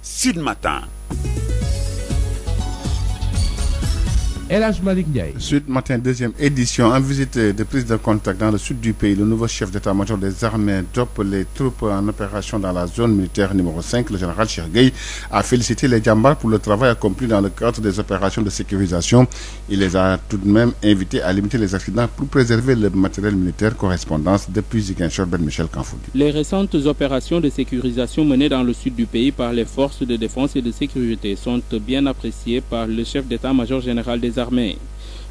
Sud Matin. El Hadj Malick Ndiaye. Sud Matin, deuxième édition. En visite de prise de contact dans le sud du pays, le nouveau chef d'état-major des armées dope les troupes en opération dans la zone militaire numéro 5, le général Cheikh Gueye, a félicité les Djambars pour le travail accompli dans le cadre des opérations de sécurisation. Il les a tout de même invités à limiter les accidents pour préserver le matériel militaire. Correspondance depuis Ziguinchor, Ben Michel Kanfoudi. Les récentes opérations de sécurisation menées dans le sud du pays par les forces de défense et de sécurité sont bien appréciées par le chef d'état-major général des armées.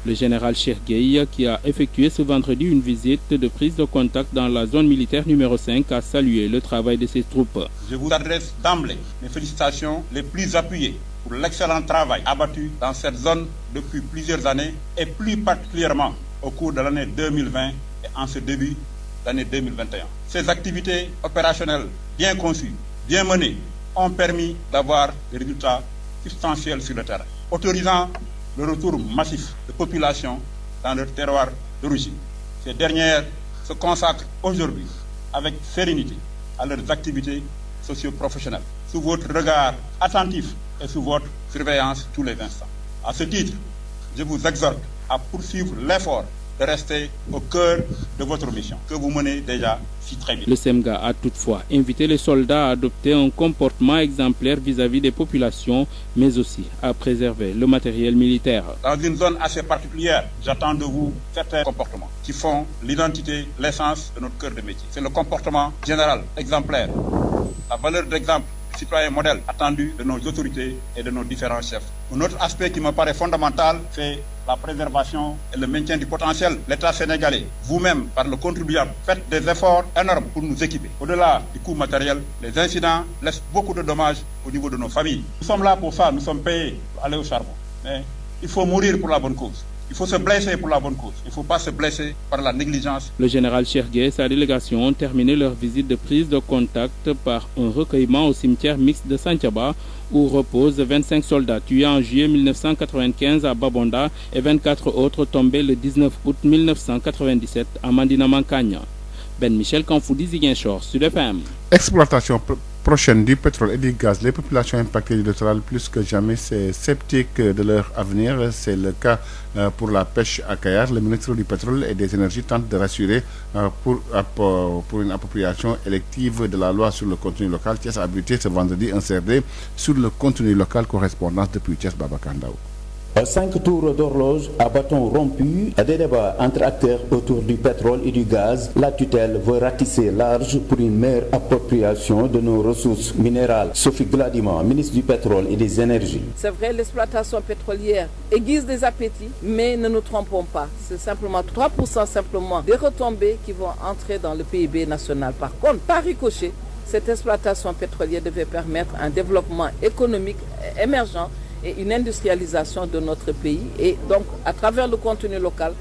Le général Cheikh Gueye, qui a effectué ce vendredi une visite de prise de contact dans la zone militaire numéro 5, a salué le travail de ses troupes. Je vous adresse d'emblée mes félicitations les plus appuyées pour l'excellent travail abattu dans cette zone depuis plusieurs années et plus particulièrement au cours de l'année 2020 et en ce début d'année 2021. Ces activités opérationnelles bien conçues, bien menées, ont permis d'avoir des résultats substantiels sur le terrain, autorisant le retour massif de populations dans leur terroir d'origine. Ces dernières se consacrent aujourd'hui avec sérénité à leurs activités socio-professionnelles, sous votre regard attentif et sous votre surveillance tous les instants. À ce titre, je vous exhorte à poursuivre l'effort de rester au cœur de votre mission, que vous menez déjà si très bien. Le SEMGA a toutefois invité les soldats à adopter un comportement exemplaire vis-à-vis des populations, mais aussi à préserver le matériel militaire. Dans une zone assez particulière, j'attends de vous certains comportements qui font l'identité, l'essence de notre cœur de métier. C'est le comportement général, exemplaire, la valeur d'exemple, citoyen modèle attendu de nos autorités et de nos différents chefs. Un autre aspect qui me paraît fondamental, c'est la préservation et le maintien du potentiel. L'État sénégalais, vous-même, par le contribuable, faites des efforts énormes pour nous équiper. Au-delà du coût matériel, les incidents laissent beaucoup de dommages au niveau de nos familles. Nous sommes là pour ça, nous sommes payés pour aller au charbon. Mais il faut mourir pour la bonne cause. Il faut se blesser pour la bonne cause. Il ne faut pas se blesser par la négligence. Le général Cheikh Gueye et sa délégation ont terminé leur visite de prise de contact par un recueillement au cimetière mixte de Santhiaba où reposent 25 soldats tués en juillet 1995 à Babonda et 24 autres tombés le 19 août 1997 à Mandina Mankagna. Ben Michel Kanfoudi, Ziguinchor, Sud FM. Exploitation prochaine du pétrole et du gaz. Les populations impactées du littoral plus que jamais sont sceptiques de leur avenir. C'est le cas pour la pêche à Kayar. Le ministre du pétrole et des énergies tente de rassurer pour une appropriation élective de la loi sur le contenu local. Thiès a abrité ce vendredi un CRD sur le contenu local. Correspondance depuis Thiès, Babacar Ndao. 5 tours d'horloge à bâton rompu, des débats entre acteurs autour du pétrole et du gaz. La tutelle veut ratisser large pour une meilleure appropriation de nos ressources minérales. Sophie Gladima, ministre du pétrole et des énergies. C'est vrai, l'exploitation pétrolière aiguise des appétits, mais ne nous trompons pas. C'est simplement 3% simplement des retombées qui vont entrer dans le PIB national. Par contre, par ricochet, cette exploitation pétrolière devait permettre un développement économique émergent et une industrialisation de notre pays. Et donc, à travers le contenu local,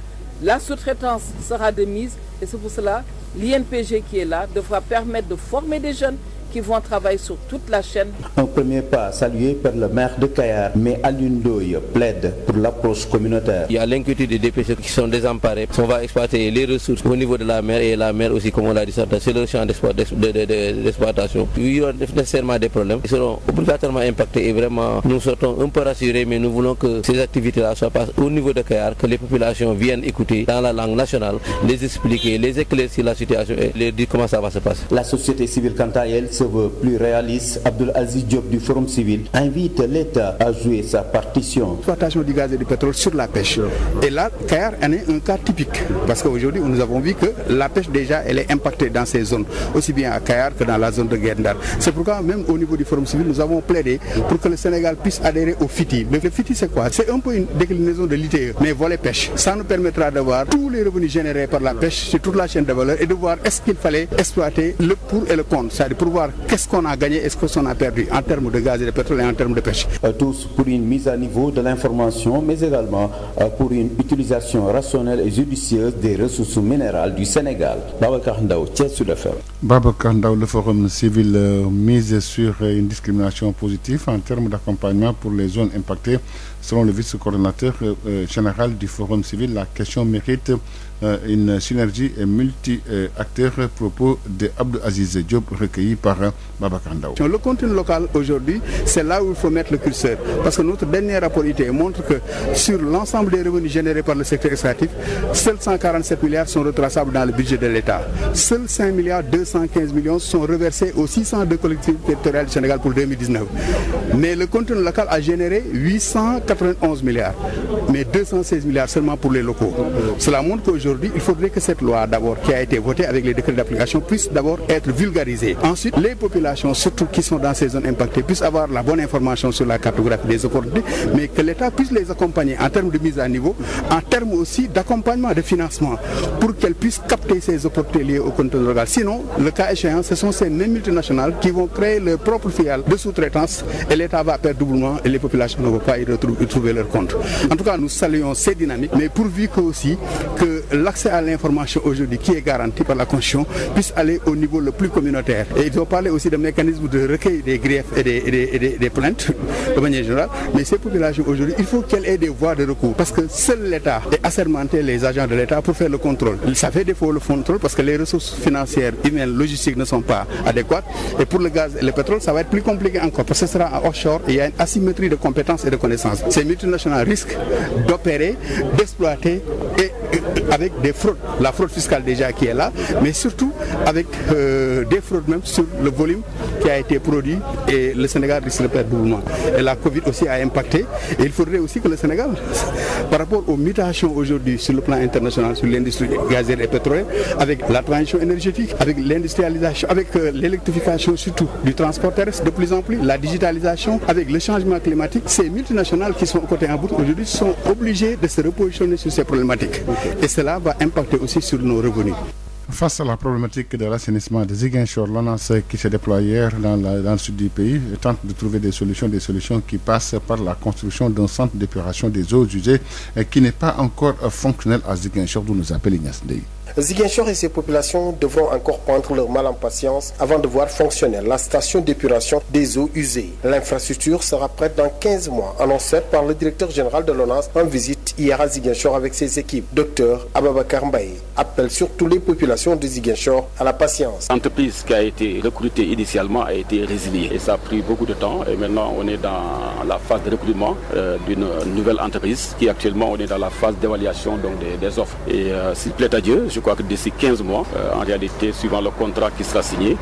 la sous-traitance sera de mise. Et c'est pour cela, l'INPG qui est là devra permettre de former des jeunes qui vont travailler sur toute la chaîne. Un premier pas salué par le maire de Kayar, mais Alioune Ndoye plaide pour l'approche communautaire. Il y a l'inquiétude des pêcheurs qui sont désemparés. On va exploiter les ressources au niveau de la mer et la mer aussi, comme on l'a dit, c'est le champ d'exploitation. Il y aura nécessairement des problèmes. Ils seront obligatoirement impactés et vraiment nous sortons un peu rassurés, mais nous voulons que ces activités-là soient pas au niveau de Kayar, que les populations viennent écouter dans la langue nationale, les expliquer, les éclaircir la situation et les dire comment ça va se passer. La société civile, quant à elle, se veut plus réaliste. Abdoul Aziz Diop du Forum civil invite l'État à jouer sa partition. L'exploitation du gaz et du pétrole sur la pêche. Et là, Kayar en est un cas typique. Parce qu'aujourd'hui, nous avons vu que la pêche déjà, elle est impactée dans ces zones, aussi bien à Kayar que dans la zone de Guet-Ndar. C'est pourquoi même au niveau du Forum civil, nous avons plaidé pour que le Sénégal puisse adhérer au FITI. Mais le FITI, c'est quoi? C'est un peu une déclinaison de l'ITE, mais volet pêche. Ça nous permettra d'avoir tous les revenus générés par la pêche sur toute la chaîne de valeur et de voir est-ce qu'il fallait exploiter le pour et le contre. C'est-à-dire pour voir qu'est-ce qu'on a gagné et ce qu'on a perdu en termes de gaz et de pétrole et en termes de pêche. Tous pour une mise à niveau de l'information, mais également pour une utilisation rationnelle et judicieuse des ressources minérales du Sénégal. Babacar Ndao, Thiès Sud FM. Babacar Ndao, le Forum civil mise sur une discrimination positive en termes d'accompagnement pour les zones impactées. Selon le vice-coordonnateur général du Forum civil, la question mérite une synergie multi-acteurs. Propos de Abdou Aziz Diop recueillis par Babacar Ndao. Le contenu local aujourd'hui, c'est là où il faut mettre le curseur. Parce que notre dernier rapport IT montre que sur l'ensemble des revenus générés par le secteur extractif, seuls 147 milliards sont retraçables dans le budget de l'État. Seuls 5 milliards 215 millions sont reversés aux 602 collectivités territoriales du Sénégal pour 2019. Mais le contenu local a généré 891 milliards, mais 216 milliards seulement pour les locaux. Cela montre qu'aujourd'hui, il faudrait que cette loi d'abord qui a été votée avec les décrets d'application puisse d'abord être vulgarisée. Ensuite, les populations, surtout qui sont dans ces zones impactées, puissent avoir la bonne information sur la cartographie des opportunités, mais que l'État puisse les accompagner en termes de mise à niveau, en termes aussi d'accompagnement, de financement, pour qu'elles puissent capter ces opportunités liées au contenu local. Sinon, le cas échéant, ce sont ces mêmes multinationales qui vont créer leur propre filiale de sous-traitance et l'État va perdre doublement et les populations ne vont pas y retrouver leur compte. En tout cas, nous saluons ces dynamiques, mais pourvu que aussi que l'accès à l'information aujourd'hui qui est garanti par la Constitution puisse aller au niveau le plus communautaire. Et ils ont parlé aussi de mécanismes de recueil des griefs et des plaintes de manière générale, mais ces populations aujourd'hui, il faut qu'elles aient des voies de recours parce que seul l'État est assermenté les agents de l'État pour faire le contrôle. Ça fait défaut le contrôle parce que les ressources financières, humaines, logistiques ne sont pas adéquates et pour le gaz et le pétrole, ça va être plus compliqué encore parce que ce sera en offshore et il y a une asymétrie de compétences et de connaissances. Ces multinationales risquent d'opérer, d'exploiter et avec des fraudes, la fraude fiscale déjà qui est là, mais surtout avec des fraudes même sur le volume qui a été produit et le Sénégal risque de perdre doublement. Et la Covid aussi a impacté et il faudrait aussi que le Sénégal, par rapport aux mutations aujourd'hui sur le plan international, sur l'industrie gazière et pétrolière, avec la transition énergétique, avec l'industrialisation, avec l'électrification surtout du transport terrestre de plus en plus, la digitalisation, avec le changement climatique, ces multinationales qui sont au côté en bout aujourd'hui sont obligées de se repositionner sur ces problématiques. Et cela va impacter aussi sur nos revenus. Face à la problématique de l'assainissement de Ziguinchor, l'ONAS qui se déploie hier dans le sud du pays tente de trouver des solutions qui passent par la construction d'un centre d'épuration des eaux usées qui n'est pas encore fonctionnel à Ziguinchor, d'où nous appelle Ignace Ndeye. Ziguinchor et ses populations devront encore prendre leur mal en patience avant de voir fonctionnelle la station d'épuration des eaux usées. L'infrastructure sera prête dans 15 mois, annoncée par le directeur général de l'ONAS en visite hier à Ziguinchor avec ses équipes. Docteur Ababacar Mbaye appelle surtout les populations de Ziguinchor à la patience. L'entreprise qui a été recrutée initialement a été résiliée et ça a pris beaucoup de temps et maintenant on est dans la phase de recrutement d'une nouvelle entreprise qui actuellement on est dans la phase d'évaluation donc des offres. Et s'il plaît à Dieu, je crois que d'ici 15 mois, en réalité, suivant le contrat qui sera signé,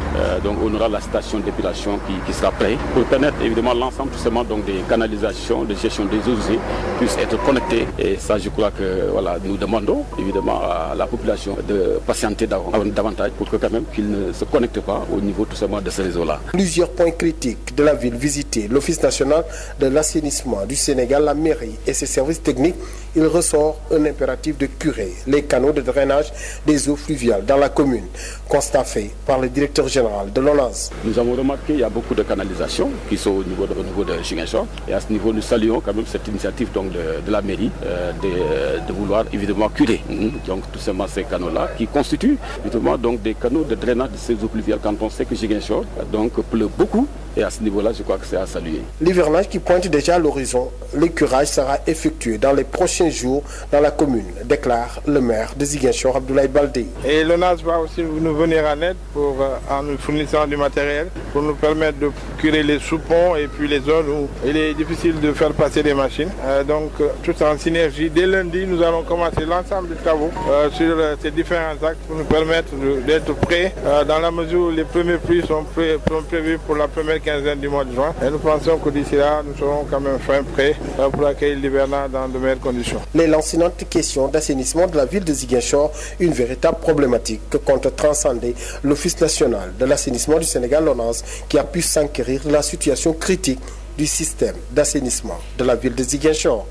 donc on aura la station d'épuration qui sera prête pour permettre évidemment l'ensemble tout simplement donc des canalisations de gestion des eaux usées puissent être connectées. Et ça, je crois que voilà, nous demandons évidemment à la population de patienter davantage pour que quand même qu'ils ne se connectent pas au niveau tout simplement de ce réseau-là. Plusieurs points critiques de la ville visités, l'Office national de l'assainissement du Sénégal, la mairie et ses services techniques, il ressort un impératif de curer les canaux de drainage des eaux fluviales dans la commune. Constat fait par le directeur général de l'ONAS. Nous avons remarqué qu'il y a beaucoup de canalisations qui sont au niveau de Ziguinchor. Et à ce niveau, nous saluons quand même cette initiative donc, de la mairie de vouloir évidemment curer donc, tout simplement ces canaux-là qui constituent évidemment donc, des canaux de drainage de ces eaux fluviales quand on sait que Ziguinchor donc, pleut beaucoup. Et à ce niveau-là, je crois que c'est à saluer. L'hivernage qui pointe déjà à l'horizon, le curage sera effectué dans les prochains jours dans la commune, déclare le maire de Ziguinchor, Abdoulaye Baldé. Et l'ONAS va aussi nous venir en aide en nous fournissant du matériel pour nous permettre de curer les sous-ponts et puis les zones où il est difficile de faire passer des machines. Donc, tout en synergie, dès lundi, nous allons commencer l'ensemble des travaux sur ces différents axes pour nous permettre d'être prêts dans la mesure où les premiers pluies sont prévus pour la première quinzaine du mois de juin. Et nous pensons que d'ici là, nous serons quand même fin prêts pour accueillir l'hivernage dans de meilleures conditions. Les lancinantes questions d'assainissement de la ville de Ziguinchor, une véritable problématique que compte transcender l'Office national de l'assainissement du Sénégal, l'ONAS, qui a pu s'enquérir de la situation critique du système d'assainissement de la ville de Ziguinchor.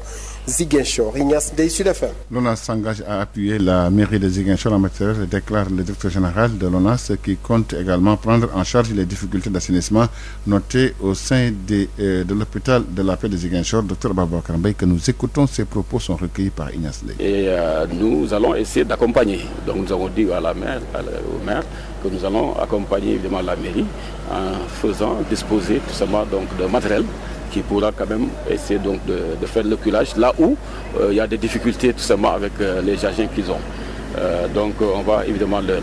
Ziguinchor, Ignace Ndeye, Sud FM. L'ONAS s'engage à appuyer la mairie de Ziguinchor en matière, déclare le directeur général de l'ONAS, qui compte également prendre en charge les difficultés d'assainissement notées au sein de l'hôpital de la paix de Ziguinchor. Dr Babacar Mbaye, que nous écoutons, ses propos sont recueillis par Ignace Ndeye. Et nous allons essayer d'accompagner. Donc nous avons dit à la maire, au maire, que nous allons accompagner évidemment la mairie en faisant disposer tout simplement donc de matériel qui pourra quand même essayer donc de faire le culage là où il y a des difficultés tout simplement avec les agents qu'ils ont. Donc on va évidemment leur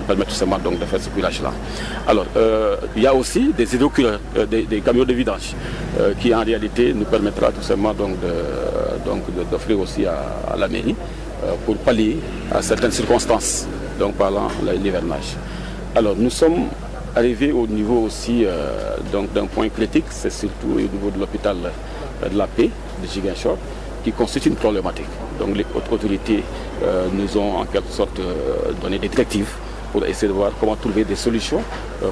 permettre seulement donc de faire ce curage-là. Alors il y a aussi des hydrocureurs, des camions de vidange qui en réalité nous permettra tout simplement d'offrir aussi à la mairie pour pallier à certaines circonstances, donc parlant l'hivernage. Alors nous sommes arrivés au niveau aussi d'un point critique, c'est surtout au niveau de l'hôpital de la paix de Ziguinchor, qui constitue une problématique. Donc les autorités nous ont en quelque sorte donné des directives pour essayer de voir comment trouver des solutions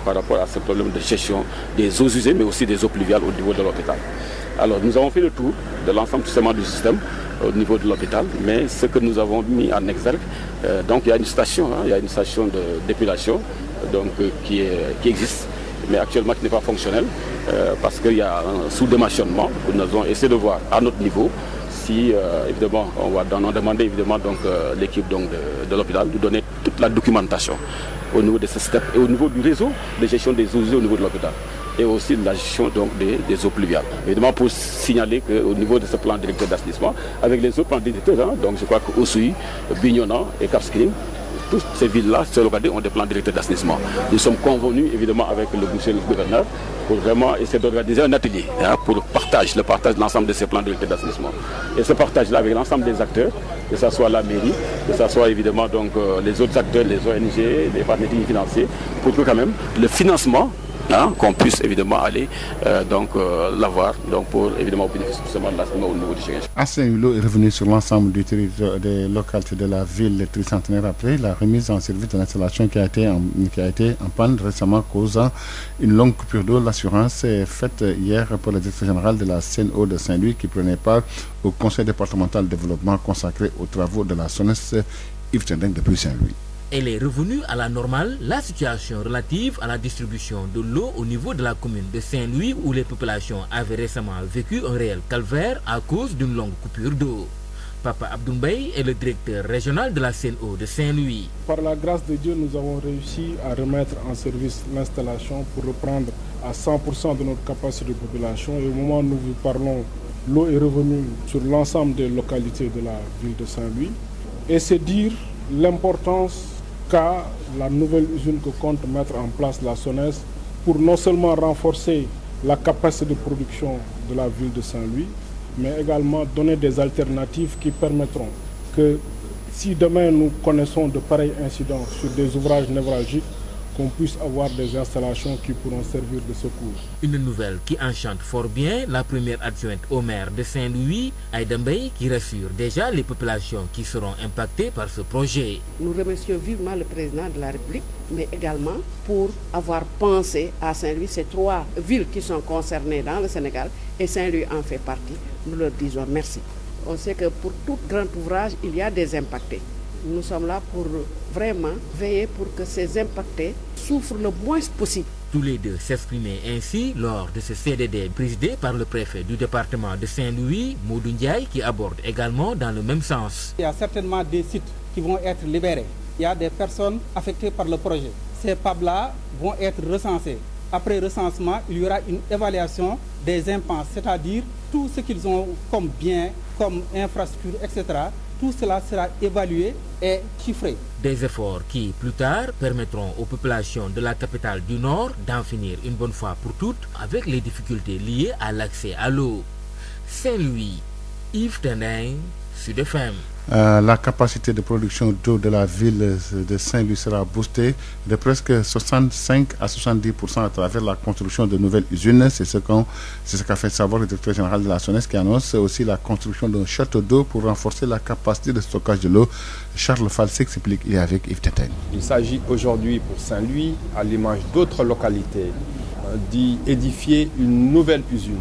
par rapport à ce problème de gestion des eaux usées, mais aussi des eaux pluviales au niveau de l'hôpital. Alors nous avons fait le tour de l'ensemble justement du système au niveau de l'hôpital, mais ce que nous avons mis en exergue, donc il y a une station, de d'épilation donc, qui existe, mais actuellement qui n'est pas fonctionnelle, parce qu'il y a un sous-dimensionnement. Nous avons essayé de voir à notre niveau si évidemment on va demander évidemment donc l'équipe donc de l'hôpital de donner toute la documentation au niveau de ce step et au niveau du réseau de gestion des eaux usées au niveau de l'hôpital et aussi de la gestion donc des eaux pluviales. Évidemment pour signaler qu'au niveau de ce plan directeur d'assainissement, avec les autres plans directeurs, donc je crois que Oussouye, Bignona et Cap Skirring, toutes ces villes-là, ces localités ont des plans directeurs d'assainissement. Nous sommes convenus évidemment avec le gouverneur pour vraiment essayer d'organiser un atelier pour le partage de l'ensemble de ces plans directeurs d'assainissement. Et ce partage-là avec l'ensemble des acteurs, que ce soit la mairie, que ce soit évidemment donc, les autres acteurs, les ONG, les partenaires financiers, pour que quand même le financement, qu'on puisse évidemment aller l'avoir pour évidemment bénéficier justement de l'assainissement au niveau du Ziguinchor. Saint-Louis, l'eau est revenu sur l'ensemble du territoire des localités de la ville tricentenaire après la remise en service de l'installation qui a été en panne récemment causant une longue coupure d'eau. L'assurance est faite hier pour le directeur général de la CNO de Saint-Louis qui prenait part au conseil départemental de développement consacré aux travaux de la SONES, Yves Tendeng depuis Saint-Louis. Elle est revenue à la normale, la situation relative à la distribution de l'eau au niveau de la commune de Saint-Louis où les populations avaient récemment vécu un réel calvaire à cause d'une longue coupure d'eau. Papa Abdoumbaye est le directeur régional de la CNO de Saint-Louis. Par la grâce de Dieu, nous avons réussi à remettre en service l'installation pour reprendre à 100% de notre capacité de population. Et au moment où nous vous parlons, l'eau est revenue sur l'ensemble des localités de la ville de Saint-Louis. Et c'est dire l'importance qu'a la nouvelle usine que compte mettre en place la SONES pour non seulement renforcer la capacité de production de la ville de Saint-Louis, mais également donner des alternatives qui permettront que si demain nous connaissons de pareils incidents sur des ouvrages névralgiques, qu'on puisse avoir des installations qui pourront servir de secours. Une nouvelle qui enchante fort bien la première adjointe au maire de Saint-Louis, Aïda Mbaye, qui rassure déjà les populations qui seront impactées par ce projet. Nous remercions vivement le président de la République, mais également pour avoir pensé à Saint-Louis, ces 3 villes qui sont concernées dans le Sénégal, et Saint-Louis en fait partie. Nous leur disons merci. On sait que pour tout grand ouvrage, il y a des impactés. Nous sommes là pour vraiment veiller pour que ces impactés souffrent le moins possible. Tous les deux s'exprimaient ainsi lors de ce CDD présidé par le préfet du département de Saint-Louis, Modou Ndiaye, qui aborde également dans le même sens. Il y a certainement des sites qui vont être libérés. Il y a des personnes affectées par le projet. Ces PAB-là vont être recensés. Après recensement, il y aura une évaluation des impacts, c'est-à-dire tout ce qu'ils ont comme biens, comme infrastructures, etc. Tout cela sera évalué et chiffré. Des efforts qui, plus tard, permettront aux populations de la capitale du Nord d'en finir une bonne fois pour toutes avec les difficultés liées à l'accès à l'eau. Saint-Louis, Yves Tendeng, Sud FM. La capacité de production d'eau de la ville de Saint-Louis sera boostée de presque 65 à 70% à travers la construction de nouvelles usines. C'est ce qu'a fait savoir le directeur général de la SONES qui annonce aussi la construction d'un château d'eau pour renforcer la capacité de stockage de l'eau. Charles Fall s'explique et avec Yves Tendeng. Il s'agit aujourd'hui pour Saint-Louis, à l'image d'autres localités, d'y édifier une nouvelle usine.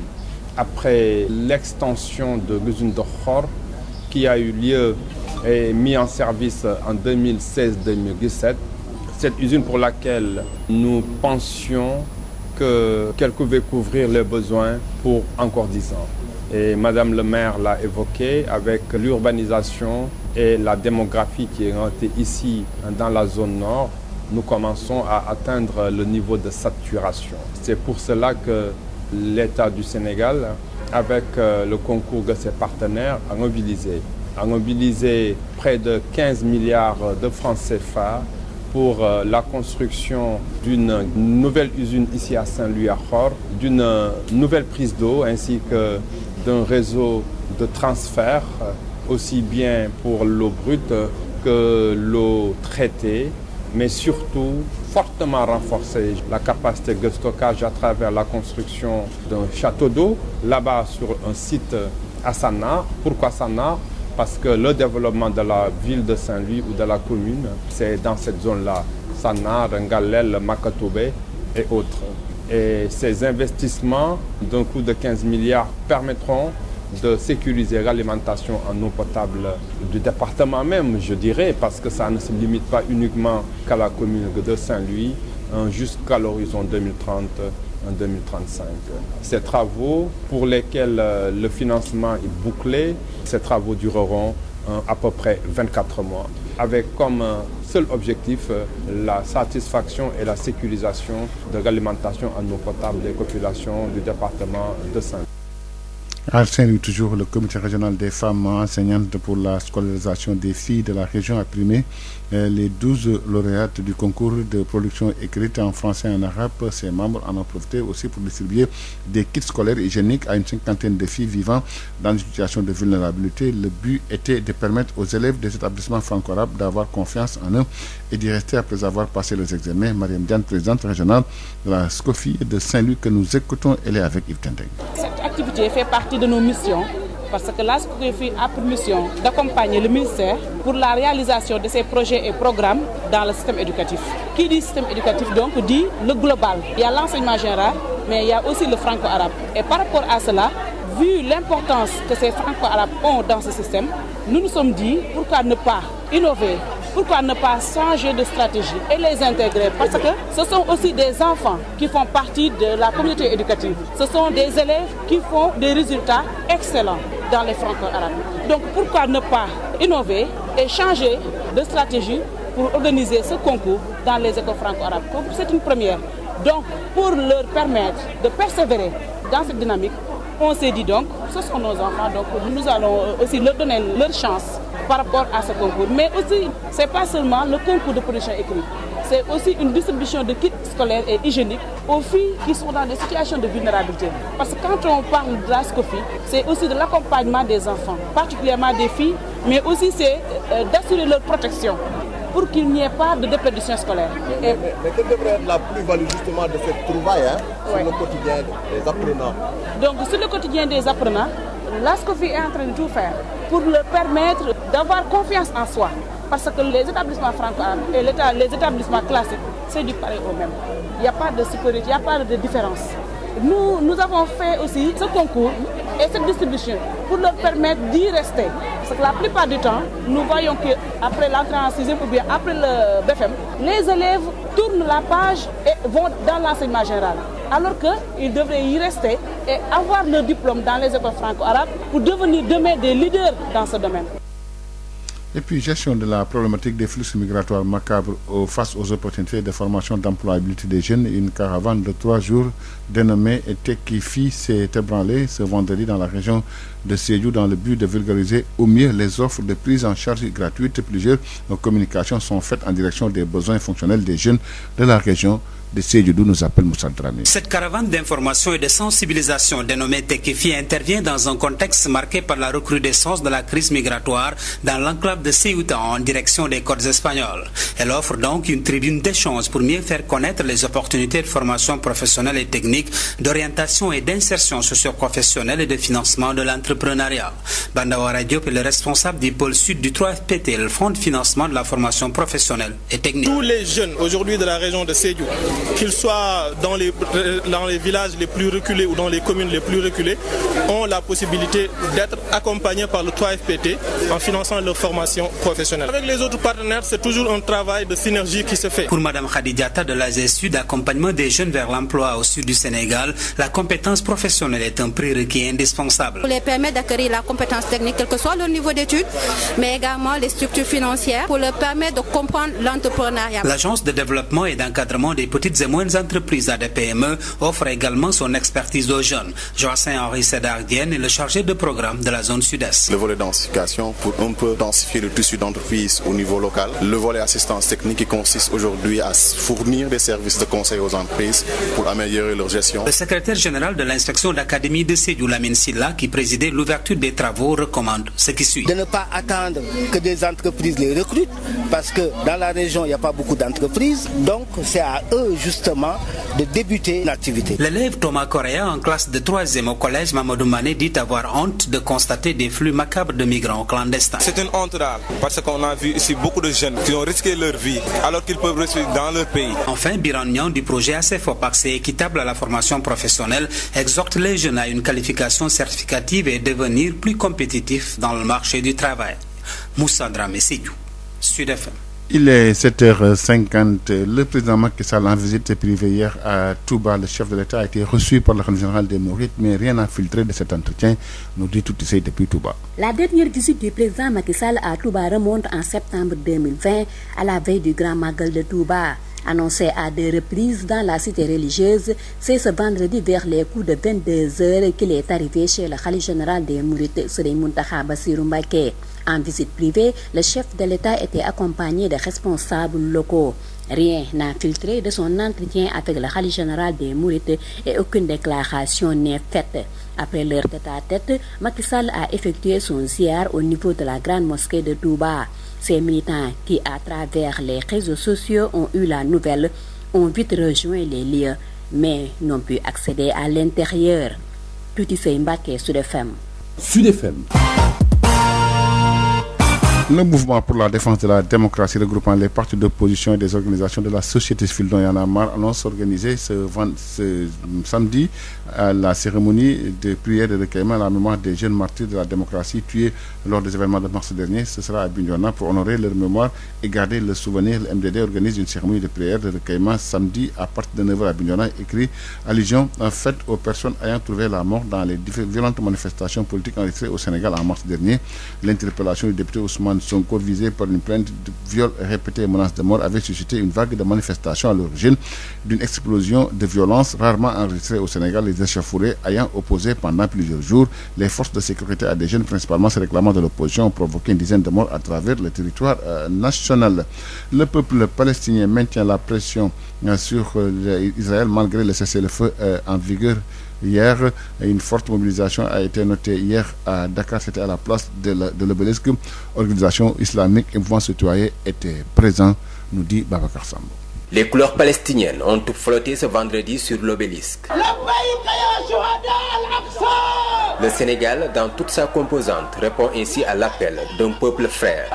Après l'extension de l'usine de Khor, qui a eu lieu et mis en service en 2016-2017. Cette usine pour laquelle nous pensions qu'elle pouvait couvrir les besoins pour encore 10 ans. Et Madame le maire l'a évoqué, avec l'urbanisation et la démographie qui est montée ici dans la zone nord, nous commençons à atteindre le niveau de saturation. C'est pour cela que l'État du Sénégal, avec le concours de ses partenaires, a mobilisé a mobilisé près de 15 milliards de francs CFA pour la construction d'une nouvelle usine ici à Saint-Louis à Khor, d'une nouvelle prise d'eau ainsi que d'un réseau de transfert, aussi bien pour l'eau brute que l'eau traitée, mais surtout fortement renforcer la capacité de stockage à travers la construction d'un château d'eau, là-bas sur un site à Sannar. Pourquoi Sannar? Parce que le développement de la ville de Saint-Louis ou de la commune, c'est dans cette zone-là, Sannar, Ngalel, Makatoube et autres. Et ces investissements d'un coût de 15 milliards permettront de sécuriser l'alimentation en eau potable du département même, je dirais, parce que ça ne se limite pas uniquement qu'à la commune de Saint-Louis, jusqu'à l'horizon 2030. En 2035. Ces travaux pour lesquels le financement est bouclé, ces travaux dureront à peu près 24 mois, avec comme seul objectif la satisfaction et la sécurisation de l'alimentation en eau potable des populations du département de Saint-Louis. À Saint-Louis, toujours, le comité régional des femmes enseignantes pour la scolarisation des filles de la région a primé les 12 lauréates du concours de production écrite en français et en arabe. Ses membres en ont profité aussi pour distribuer des kits scolaires hygiéniques à une cinquantaine de filles vivant dans une situation de vulnérabilité. Le but était de permettre aux élèves des établissements franco-arabes d'avoir confiance en eux et d'y rester après avoir passé les examens. Mariam Diane, présidente régionale de la SCOFI de Saint-Louis, que nous écoutons, elle est avec Yves Tendeng. Cette activité fait partie de nos missions parce que la SCOFI a pour mission d'accompagner le ministère pour la réalisation de ses projets et programmes dans le système éducatif. Qui dit système éducatif donc dit le global. Il y a l'enseignement général, mais il y a aussi le franco-arabe. Et par rapport à cela, vu l'importance que ces franco-arabes ont dans ce système, nous nous sommes dit pourquoi ne pas innover, pourquoi ne pas changer de stratégie et les intégrer, parce que ce sont aussi des enfants qui font partie de la communauté éducative. Ce sont des élèves qui font des résultats excellents dans les franco-arabes. Donc pourquoi ne pas innover et changer de stratégie pour organiser ce concours dans les écoles franco-arabes? C'est une première. Donc pour leur permettre de persévérer dans cette dynamique, on s'est dit donc, ce sont nos enfants, donc nous allons aussi leur donner leur chance par rapport à ce concours. Mais aussi, ce n'est pas seulement le concours de production écrite, c'est aussi une distribution de kits scolaires et hygiéniques aux filles qui sont dans des situations de vulnérabilité. Parce que quand on parle de la SCOFI, c'est aussi de l'accompagnement des enfants, particulièrement des filles, mais aussi c'est d'assurer leur protection pour qu'il n'y ait pas de déperdition scolaire. Mais quelle devrait être la plus-value justement de cette trouvaille sur le quotidien des apprenants? Donc sur le quotidien des apprenants, la SCOFI est en train de tout faire pour leur permettre d'avoir confiance en soi. Parce que les établissements franco-arabes et les établissements classiques, c'est du pareil au même. Il n'y a pas de supériorité, il n'y a pas de différence. Nous avons fait aussi ce concours et cette distribution pour leur permettre d'y rester. Parce que la plupart du temps, nous voyons qu'après l'entrée en 6e ou bien après le BFM, les élèves tournent la page et vont dans l'enseignement général. Alors qu'ils devraient y rester et avoir leur diplôme dans les écoles franco-arabes pour devenir demain des leaders dans ce domaine. Et puis, gestion de la problématique des flux migratoires macabres face aux opportunités de formation d'employabilité des jeunes. Une caravane de 3 jours dénommée Tekifi s'est ébranlée ce vendredi dans la région de Sédhiou dans le but de vulgariser au mieux les offres de prise en charge gratuite. Plusieurs communications sont faites en direction des besoins fonctionnels des jeunes de la région de Sédhiou, nous appelle Moussa Dramé. Cette caravane d'information et de sensibilisation dénommée Tekifi intervient dans un contexte marqué par la recrudescence de la crise migratoire dans l'enclave de Ceuta en direction des côtes espagnoles. Elle offre donc une tribune d'échange pour mieux faire connaître les opportunités de formation professionnelle et technique, d'orientation et d'insertion socio-professionnelle et de financement de l'entrepreneuriat. Bandawara Diop est le responsable du pôle sud du 3FPT, le fonds de financement de la formation professionnelle et technique. Tous les jeunes aujourd'hui de la région de Sédhiou, qu'ils soient dans les villages les plus reculés ou dans les communes les plus reculées, ont la possibilité d'être accompagnés par le 3FPT en finançant leur formation professionnelle. Avec les autres partenaires, c'est toujours un travail de synergie qui se fait. Pour Mme Khadidiata de l'AG Sud, accompagnement des jeunes vers l'emploi au sud du Sénégal, la compétence professionnelle est un prérequis indispensable. Pour les permettre d'acquérir la compétence technique, quel que soit le niveau d'études, mais également les structures financières, pour leur permettre de comprendre l'entrepreneuriat. L'Agence de développement et d'encadrement des petites petites et moyennes entreprises à des PME offre également son expertise aux jeunes. Joacin-Henri Sédardienne est le chargé de programme de la zone sud-est. Le volet densification pour un peu densifier le tissu d'entreprise au niveau local. Le volet assistance technique qui consiste aujourd'hui à fournir des services de conseil aux entreprises pour améliorer leur gestion. Le secrétaire général de l'inspection d'académie de Sédhiou, Lamine Silla, qui présidait l'ouverture des travaux, recommande ce qui suit. De ne pas attendre que des entreprises les recrutent, parce que dans la région, il n'y a pas beaucoup d'entreprises. Donc, c'est à eux, justement, de débuter l'activité. L'élève Thomas Correa, en classe de 3e au collège Mamadou Mané, dit avoir honte de constater des flux macabres de migrants clandestins. C'est une honte rare, parce qu'on a vu ici beaucoup de jeunes qui ont risqué leur vie, alors qu'ils peuvent rester dans leur pays. Enfin, Biran Niang, du projet ACFOP, accès équitable à la formation professionnelle, exhorte les jeunes à une qualification certificative et devenir plus compétitifs dans le marché du travail. Moussa Dramé Sédhiou, Sud FM. Il est 7h50. Le président Macky Sall en visite privée hier à Touba. Le chef de l'État a été reçu par le khalife général des Mourides, mais rien n'a filtré de cet entretien, nous dit tout ici depuis Touba. La dernière visite du président Macky Sall à Touba remonte en septembre 2020, à la veille du Grand Magal de Touba. Annoncé à deux reprises dans la cité religieuse, c'est ce vendredi vers les coups de 22h qu'il est arrivé chez le khalife général des Mourides, Serigne Mountakha Bassirou Mbacké. En visite privée, le chef de l'État était accompagné de responsables locaux. Rien n'a filtré de son entretien avec le khalife général des Mourides et aucune déclaration n'est faite. Après leur tête-à-tête, Macky Sall a effectué son ziar au niveau de la grande mosquée de Touba. Ces militants qui, à travers les réseaux sociaux, ont eu la nouvelle, ont vite rejoint les lieux, mais n'ont pu accéder à l'intérieur. Tuti Sey Mbacké, Sud FM. Sud FM. Le mouvement pour la défense de la démocratie regroupant les partis d'opposition et des organisations de la société civile dont il y en a marre annonce organiser ce samedi la cérémonie de prière de recueillement à la mémoire des jeunes martyrs de la démocratie tués lors des événements de mars dernier. Ce sera à Bignona pour honorer leur mémoire et garder le souvenir. Le MDD organise une cérémonie de prière de recueillement samedi à partir de 9h à Bignona, écrit allusion faite aux personnes ayant trouvé la mort dans les violentes manifestations politiques enregistrées au Sénégal en mars dernier. L'interpellation du député Ousmane Sonko, visé par une plainte de viol répété et menace de mort, avait suscité une vague de manifestations à l'origine d'une explosion de violence rarement enregistrée au Sénégal, les échauffourées ayant opposé pendant plusieurs jours les forces de sécurité à des jeunes, principalement se réclamant de l'opposition, ont provoqué une dizaine de morts à travers le territoire national. Le peuple palestinien maintient la pression sur Israël malgré le cessez-le-feu en vigueur. Hier, une forte mobilisation a été notée hier à Dakar, c'était à la place de l'obélisque. Organisation islamique et mouvement citoyen étaient présents, nous dit Babacar Sambo. Les couleurs palestiniennes ont flotté ce vendredi sur l'obélisque. Le Sénégal, dans toute sa composante, répond ainsi à l'appel d'un peuple frère.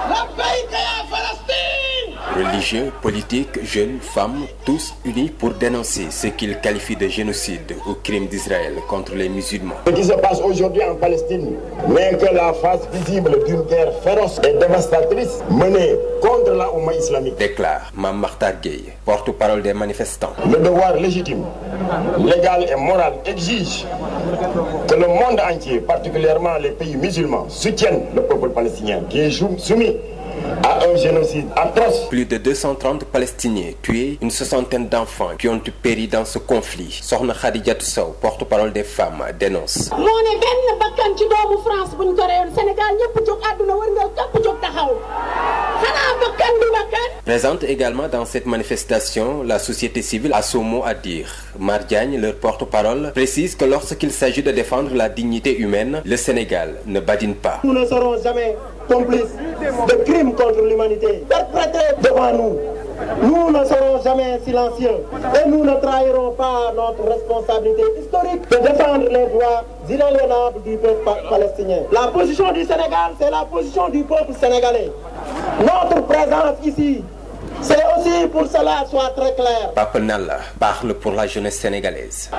Religieux, politiques, jeunes, femmes, tous unis pour dénoncer ce qu'ils qualifient de génocide ou crime d'Israël contre les musulmans. Ce qui se passe aujourd'hui en Palestine n'est que la face visible d'une guerre féroce et dévastatrice menée contre la Oumma islamique. Déclare Mame Makhtar Gueye, porte-parole des manifestants. Le devoir légitime, légal et moral exige que le monde entier, particulièrement les pays musulmans, soutiennent le peuple palestinien qui est soumis à un génocide atroce. Plus de 230 Palestiniens tués, une soixantaine d'enfants qui ont péri dans ce conflit. Sokhna Khadijatou Sow, porte-parole des femmes, dénonce. Présente également dans cette manifestation, la société civile a son mot à dire. Mar Diagne, leur porte-parole, précise que lorsqu'il s'agit de défendre la dignité humaine, le Sénégal ne badine pas. Nous ne serons jamais complices de crimes contre l'humanité perpétrés devant nous. Nous ne serons jamais silencieux et nous ne trahirons pas notre responsabilité historique de défendre les droits inaliénables du peuple palestinien. La position du Sénégal, c'est la position du peuple sénégalais. Notre présence ici, c'est aussi pour cela soit très clair. Pape Nalla parle pour la jeunesse sénégalaise.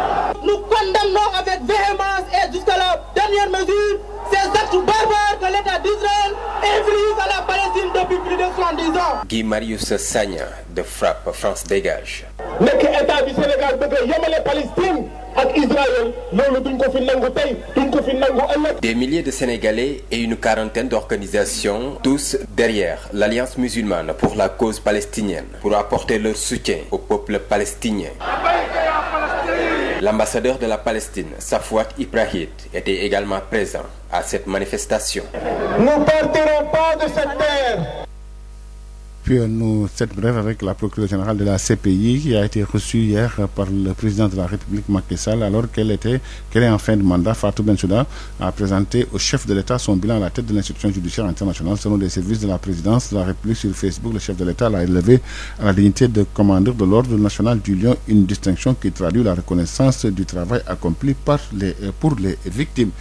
Nous condamnons avec véhémence et jusqu'à la dernière mesure ces actes barbares que l'État d'Israël inflige à la Palestine depuis plus de 70 ans. Guy Marius Sagna de Frappe France Dégage. Mais que l'État du Sénégal peut yémer les Palestine ak Israël loolu duñ ko fi nangu tey duñ ko fi nangu ëllëg. Des milliers de Sénégalais et une quarantaine d'organisations, tous derrière l'Alliance musulmane pour la cause palestinienne, pour apporter leur soutien au peuple palestinien. L'ambassadeur de la Palestine, Safwat Ibrahim, était également présent à cette manifestation. Nous ne partirons pas de cette terre. Puis cette brève avec la procureure générale de la CPI qui a été reçue hier par le président de la République Macky Sall alors qu'elle est en fin de mandat. Fatou Bensouda a présenté au chef de l'État son bilan à la tête de l'institution judiciaire internationale. Selon les services de la présidence de la République sur Facebook, le chef de l'État l'a élevé à la dignité de commandeur de l'ordre national du Lion, une distinction qui traduit la reconnaissance du travail accompli pour les victimes.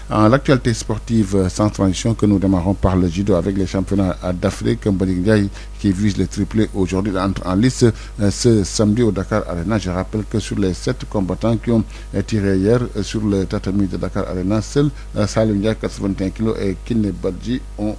L'actualité sportive sans transition que nous démarrons par le judo avec les championnats d'Afrique. Mbadi Ndiaye qui vise le triplé aujourd'hui entre en lice ce samedi au Dakar Arena. Je rappelle que sur les 7 combattants qui ont tiré hier sur le tatami de Dakar Arena, seuls Salim Ndiaye 81 kg et Kiné Badji ont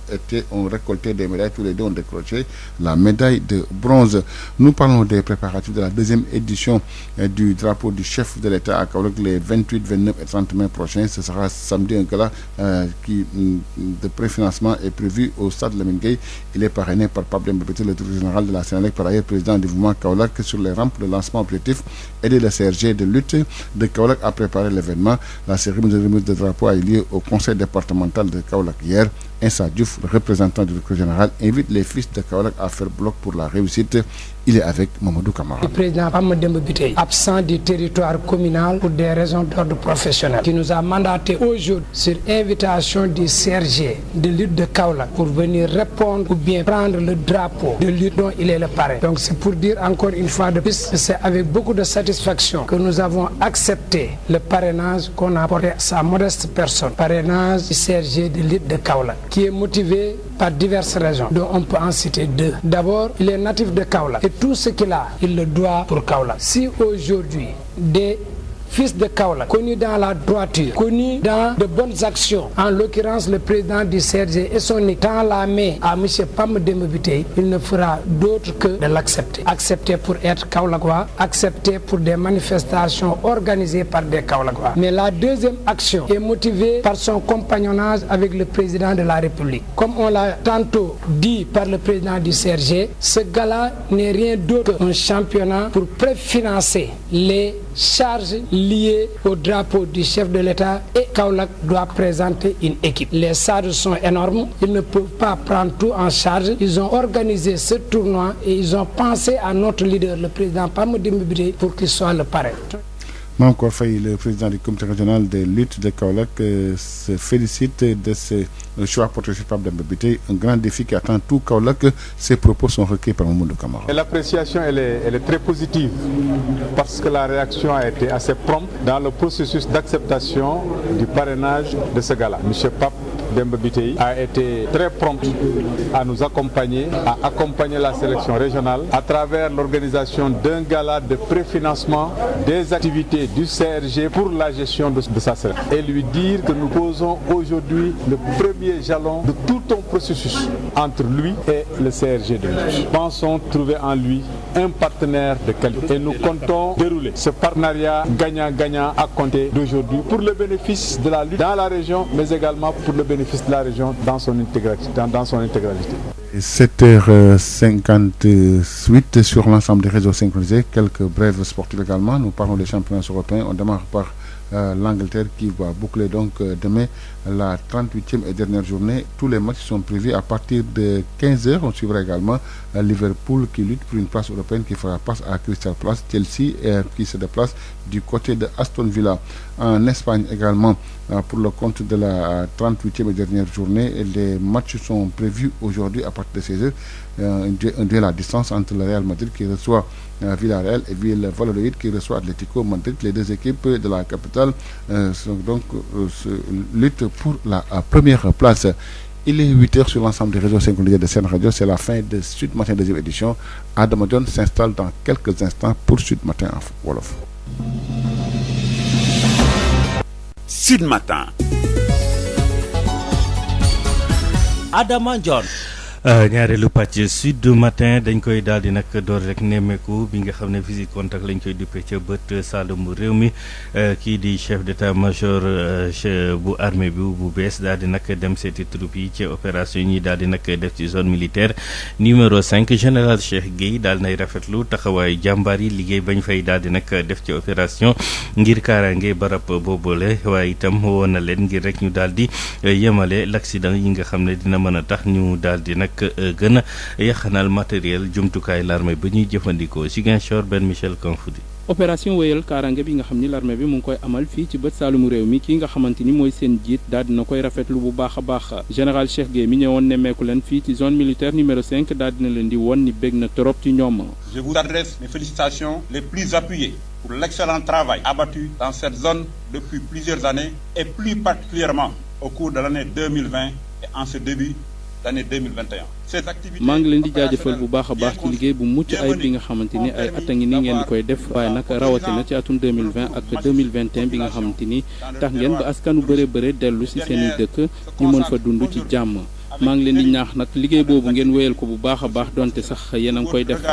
récolté des médailles. Tous les deux ont décroché la médaille de bronze. Nous parlons des préparatifs de la deuxième édition du drapeau du chef de l'État à Kaolack les 28, 29 et 30 mai prochains. Ce sera samedi. Un gala de préfinancement est prévu au stade Lamine Gueye. Il est parrainé par Pape Mbete, le directeur général de la Sénélec, par ailleurs président du mouvement Kaolack. Sur les rampes de lancement objectif, aider le CRG de lutte de Kaolack à préparer l'événement. La cérémonie de remise de drapeau a eu lieu au conseil départemental de Kaolack hier. Insa Diouf, le représentant du directeur général, invite les fils de Kaolack à faire bloc pour la réussite. Il est avec Mamadou Kamara. Le président Pamademba Biteye, absent du territoire communal pour des raisons d'ordre professionnel, qui nous a mandaté aujourd'hui sur invitation du CRG de lutte de Kaolack pour venir répondre ou bien prendre le drapeau de lutte dont il est le parrain. Donc c'est pour dire encore une fois de plus, c'est avec beaucoup de satisfaction que nous avons accepté le parrainage qu'on a apporté à sa modeste personne. Parrainage du CRG de lutte de Kaolack, qui est motivé par diverses raisons, dont on peut en citer deux. D'abord, il est natif de Kaolack et tout ce qu'il a, il le doit pour Kaolack. Si aujourd'hui, des fils de Kaolack, connus dans la droiture, connus dans de bonnes actions, en l'occurrence le président du CRG et son équipe, tend la main à M. Pamademba Biteye, il ne fera d'autre que de l'accepter. Accepter pour être Kaolackois, accepter pour des manifestations organisées par des Kaolackois. Mais la deuxième action est motivée par son compagnonnage avec le président de la République. Comme on l'a tantôt dit par le président du CRG, ce gala n'est rien d'autre qu'un championnat pour préfinancer les charges liées au drapeau du chef de l'État et Kaolack doit présenter une équipe. Les charges sont énormes, ils ne peuvent pas prendre tout en charge. Ils ont organisé ce tournoi et ils ont pensé à notre leader, le président Pamademba Biteye, pour qu'il soit le parrain. Mamkor Faye, le président du comité régional de lutte de Kaolack, se félicite de ce choix porté sur Pape Demba Biteye, un grand défi qui attend tout Kaolack. Ses propos sont recueillis par Mamadou Kamara. L'appréciation elle est très positive parce que la réaction a été assez prompte dans le processus d'acceptation du parrainage de ce gala. Monsieur Pape Demba Biteye a été très prompt à nous accompagner, à accompagner la sélection régionale à travers l'organisation d'un gala de préfinancement des activités du CRG pour la gestion de sa sélection. Et lui dire que nous posons aujourd'hui le premier jalon de tout un processus entre lui et le CRG de lutte. Nous pensons trouver en lui un partenaire de qualité et nous comptons dérouler ce partenariat gagnant-gagnant à compter d'aujourd'hui pour le bénéfice de la lutte dans la région mais également pour le bénéfice de la région dans son intégralité. 7h58 sur l'ensemble des réseaux synchronisés. Quelques brèves sportives également. Nous parlons des championnats européens. On démarre par l'Angleterre qui va boucler donc demain la 38e et dernière journée. Tous les matchs sont prévus à partir de 15h. On suivra également Liverpool qui lutte pour une place européenne qui fera face à Crystal Palace. Chelsea qui se déplace du côté de Aston Villa. En Espagne également, pour le compte de la 38e et dernière journée, les matchs sont prévus aujourd'hui à partir de 16h. Un duel à distance entre le Real Madrid qui reçoit Villarreal et Valladolid qui reçoit Atlético Madrid. Les deux équipes de la capitale luttent pour la première place. Il est 8h sur l'ensemble des réseaux synchronisés de Sen Radio. C'est la fin de Sud Matin deuxième édition. Adama Dione s'installe dans quelques instants pour Sud Matin en Wolof. Sud Matin. Adama Dione. ñaareelu pàcc Sud Matin dañ koy daal di nag door rek nemmeeku bi nga xam ne visite contact lañ koy duppee ca bët Saloum réew mi kii di chef d'état-major bu armée bi bu bees daal di nag dem seeti troupe yi ci opération yi ñuy daal di nag def ci zone militaire numéro 5 général Cheikh Guèye daal nay rafetlu taxawaayu jàmbaar yi liggéey bañ fay daal di nag def ci opération ngir kaaraange barab boobule waaye itam woon na leen ngir rek ñu daal di yemale l'accident yi nga xam ne dina mën a tax ñu daal di nag gën a yaxanal matériel jumtukaay l'armée ba ñuy jëfandikoo Ziguinchor Ben Michel Kanfoudi. opération wéyal kaaraange bi nga xam ni l'armée bi mu ngi koy amal fii ci bët saalumu réew mi ki nga xamante ni mooy seen jiit daal dina koy rafetlu bu baax a baax général Cheikh Guèye mi ñëwoon nemmeeku leen fii ci zone militaire numéro 5 daal dina leen di won ni bég na trop ci ñoom. Je vous adresse mes félicitations les plus appuyées pour l'excellent travail abattu dans cette zone depuis plusieurs années et plus particulièrement au cours de l'année 2020 et en ce début d'année 2021. maa ngi leen di jaajëfal bu baax a baax ci liggéey bu mucc ayib bi nga xamante ni ay at a ngi ni ngeen di koy def waaye nag rawatina ci atum 2020 ak 2021 bi nga xamante ni tax ngeen ba askanu bëre dellu si seen i dëkk ñu mën fa dund ci jàmm maa ngi leen di ñaax nag liggéey boobu ngeen wéyal ko bu baax a baax donte sax yéen a ngi koy def.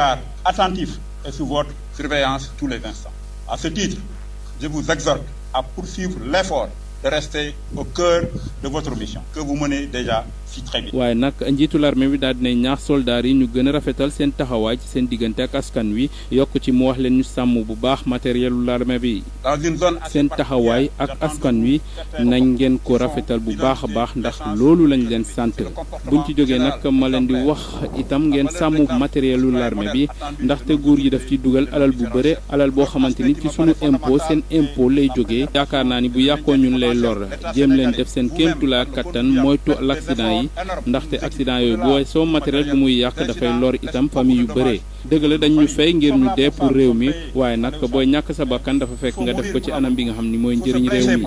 attentif et sous votre surveillance tous les instants. À ce titre, je vous exhorte à poursuivre l'effort de rester au cœur de votre mission que vous menez déjà si très bien. waaye nag njiitu l'armée bi daal dinay ñaax soldats yi ñu gën a rafetal seen taxawaay ci seen diggante ak askan wi yokk ci mu wax leen ñu sàmm bu baax matérielu l'armée bi. seen taxawaay ak askan wi nañ ngeen ko rafetal bu baax a baax ndax loolu lañ leen sant buñ ci jógee nag ma leen di wax itam ngeen sàmm matérielu l'armée bi ndaxte nguur yi daf ci dugal alal bu bëre alal boo xamante ni ci sunu impôt seen impôt lay jógee yaakaar naa ni bu yàqoo ñun lay lor jéem leen def seen kéemtulaa kattan moytu l'accident yi ndaxte accident yooyu boo soo matériel bu muy yàq dafay lor itam famille yu bëree dëgg la dañ ñu fay ngir ñu dee pour réew mi waaye nag booy ñàkk sa bakkan dafa fekk nga def ko ci anam bi nga xam ni mooy njëriñ réew mi.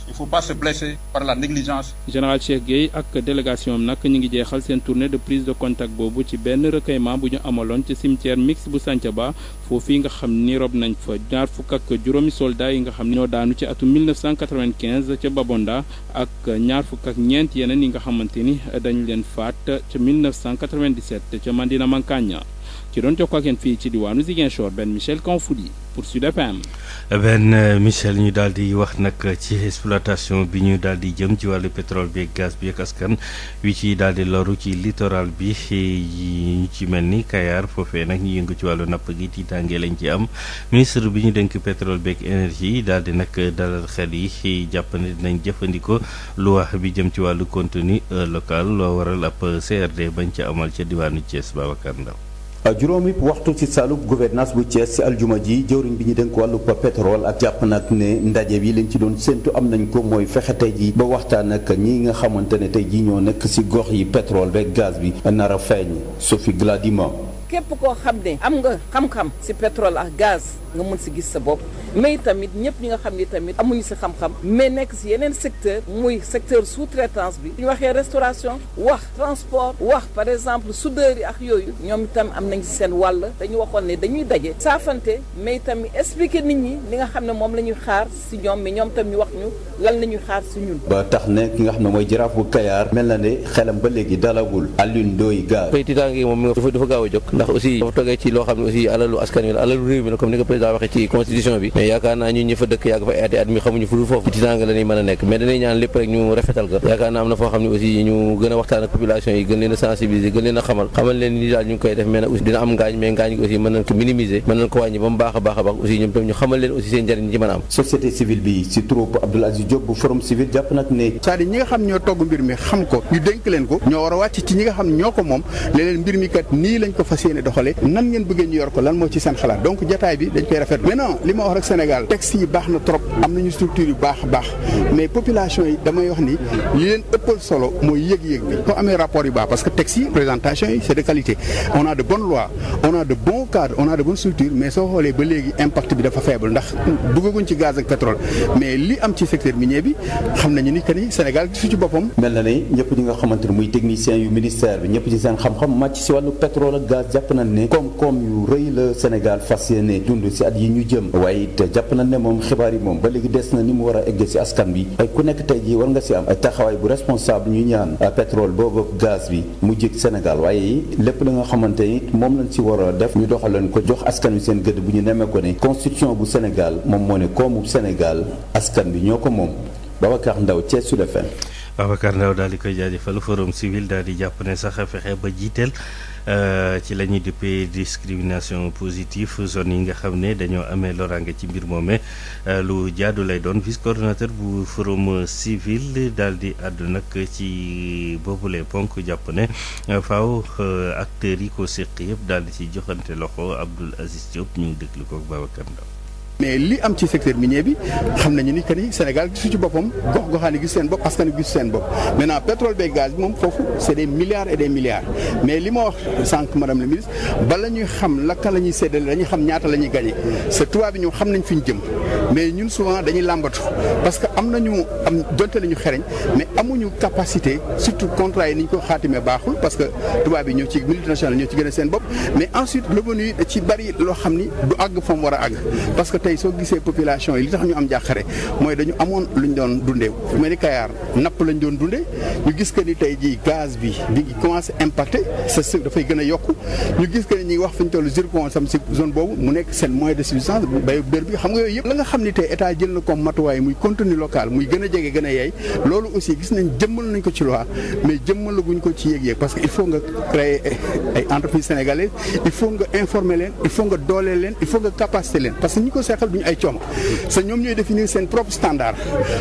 Il faut pas se blesser par la négligence. général Cheikh Guèye ak délégation am nag ñu ngi jeexal seen tournée de prise de contact boobu ci benn recueillement bu ñu amaloon ci cimetière mixte bu Santhiaba foofii nga xam ni rob nañ fa ñaar fukk ak juróomi soldats yi nga xam ni ñoo daanu ci atum 1995 ca Babonda ak ñaar fukk ak ñeent yeneen yi nga xamante ni dañ leen faat ca 1997 ca Mandina Mankagne ci doon jokkoo ak yéen fii ci diwaanu Ziguinchor Ben Michel Kanfoudi pour Sud FM. Ben Michel ñu daal di wax nag ci exploitation bi ñu daal di jëm ci wàllu pétrole bi ak gaz bi ak askan wi ci daal di loru ci littoral bi ñu ci mel ni Kayar foofee nag ñu yëngu ci wàllu napp gi tiitaange lañ ci am ministre bi ñu dénk pétrole bi ak énergie daal di nag dalal xel yi jàpp ne dinañ jëfandikoo loi bi jëm ci wàllu contenu local loo waral ab CRD bañ ca amal ca diwaanu Thiès Babacar Ndaw juróomi waxtu ci saalub gouvernance bu Thiès ci aljuma ji jëwriñ bi ñu dénk wàllu pétrole ak jàpp nag ne ndaje bi liñ ci doon séntu am nañ ko mooy fexe tey ji ba waxtaan ak ñi nga xamante ne tey ji ñoo nekk ci gox yi pétrole beeg gaz bi nar a feeñ Sophie Gladima. képp koo xam ne am nga xam-xam ci pétrole ak gaz nga mën ci gis sa bopp mais tamit ñëpp ñi nga xam ni tamit amuñu ci xam-xam mais nekk ci yeneen secteur muy secteur sous-traitance bi ñu waxee restauration wax transport wax par exemple soudeur yi ak yooyu ñoom itam am nañ ci seen wàll dañu waxoon ne dañuy daje saafante mais tamit expliquer nit ñi li nga xam ne moom la ñuy xaar ci ñoom mais ñoom tam ñu wax ñu lan la ñuy xaar ci ñun. ba tax ne ki nga xam ne mooy jaraaf bu Kayar mel na ne xelam ba léegi dalagul Alioune Ndoye Gaz. fay tiitaange moom dafa gaaw a jóg ndax aussi dafa toggee ci loo xam ne aussi alalu askan wi la alalu réew mi la comme ni ko président waxee ci constitution bi mais yaakaar naa ñun ñi fa dëkk yàgg fa at mi xamuñu fu dul foofu ci tiitaange la ñuy mën a nekk mais dañuy ñaan lépp rek ñu rafetal ko yaakaar naa am na foo xam ne aussi ñu gën a waxtaan ak population yi gën leen a sensibiliser gën leen a xamal leen ni daal ñu ngi koy def mais nag aussi dina am ngaañ mais ngaañ gi aussi mën nañ ko minimiser mën nañ ko wàññi ba mu baax a baax aussi ñoom tam ñu xamal leen aussi seen njëriñ ñi ci mën a am. société civile bi ci troupe Abdoul Aziz Diop bu forum civil jàpp nag ne c'est-à-dire ñi nga xam ñoo togg mbir mi xam ko ñu dénk leen ko ñoo war a wàcc ci ñi nga xam ñoo ko moom leen mbir mi kat nii lañ ko fas yéene doxale nan ngeen bëggee ñu yor ko lan moo ci seen xalaat donc jataay bi dañ koy rafetlu maintenant li ma wax rek Sénégal texte yi baax na trop am nañu structure yu baax a baax mais population yi damay wax ni li leen ëppal solo mooy yëg-yëg bi soo amee rapport yu baax parce que texte yi présentation yi c'est de qualité on a de bonnes lois on a de bons cadres on a de bonnes structures mais soo xoolee ba léegi impact bi dafa faible ndax duggaguñ ci gaz ak pétrole mais li am ci secteur minier bi xam nañu ni que ni Sénégal gisu ci boppam. mel na ne ñëpp ñi nga xamante ne muy technicien yu ministère bi ñëpp ci seen xam-xam màcc si wàllu pétrole ak gaz jàpp nañ ne koom-koom yu rëy la Sénégal fas yéene dund si at yi ñu jëm waaye te jàpp na ne moom xibaar yi moom ba léegi des na ni mu war a egg ci askan bi ay ku nekk tey jii war nga ci am ay taxawaay bu responsable ñu ñaan pétrole boobu gaz bi mu jig Sénégal waaye lépp li nga xamante ni moom lañ ci war a def ñu doxaleen ko jox askan wi seen gëdd bu ñu nemmee ko ne constitution bu Sénégal moom moo ne koomu Sénégal askan bi ñoo ko moom Babacar Ndaw Thiès Sud FM. Babacar Ndaw daal di koy jaajëfal forum civil daal di jàpp ne sax fexe ba jiiteel ci la ñuy duppee discrimination positive zone yi nga xam ne dañoo amee loraange ci mbir moomee lu jaadu lay doon vice coordonnateur bu forum civil daal di àddu nag ci boobule ponk jàpp ne faaw acteurs yi ko séq yëpp daal di ci joxante loxo Abdoul Aziz Diop ñu déglu ko Babacar Ndaw. mais li am ci secteur minier bi xam nañu ni que ni Sénégal gisu ci boppam gox-goxaan yi gis seen bopp askan wi gis seen bopp maintenant pétrole beeg gaz bi moom foofu c'est des milliards et des milliards mais li ma wax sànq madame la ministre bala ñuy xam lakka la ñuy séddale dañuy xam ñaata la ñuy gagné c'est tubaab bi ñoom xam nañ fi ñu jëm mais ñun souvent dañuy làmbatu parce que am donte nañu xereñ mais amuñu capacité surtout contrat yi ni ñu ko xaatimee baaxul parce que tubaab yi ñoo ci multinational ñoo ci gën a seen bopp mais ensuite revenu yi da ci bari loo xam ni du àgg fa mu war a àgg parce que tey soo gisee population yi li tax ñu am jàqare mooy dañu amoon luñ doon dundee fu mel ni Kayar napp lañ doon dundee ñu gis que ni tey jii gaz bi ngi commencé impacté sa dafay gën a yokku ñu gis que ni ñi wax fi ñu toll zircon sam si zone boobu mu nekk seen moyen de subsistance bayu dër bi xam nga yooyu yëpp la nga xam ni tey état jël na comme matuwaay muy contenu local muy gën a jege gën a yeey loolu aussi gis nañ jëmmal nañ ko ci loi mais jëmmalaguñ ko ci yéeg-yéeg parce que il faut nga créer ay entreprises sénégalaises il faut nga informer leen il faut nga dooleel leen il faut nga capacité leen parce que ñi ko seqal duñu ay coom sa ñoom ñooy définir seen propre standard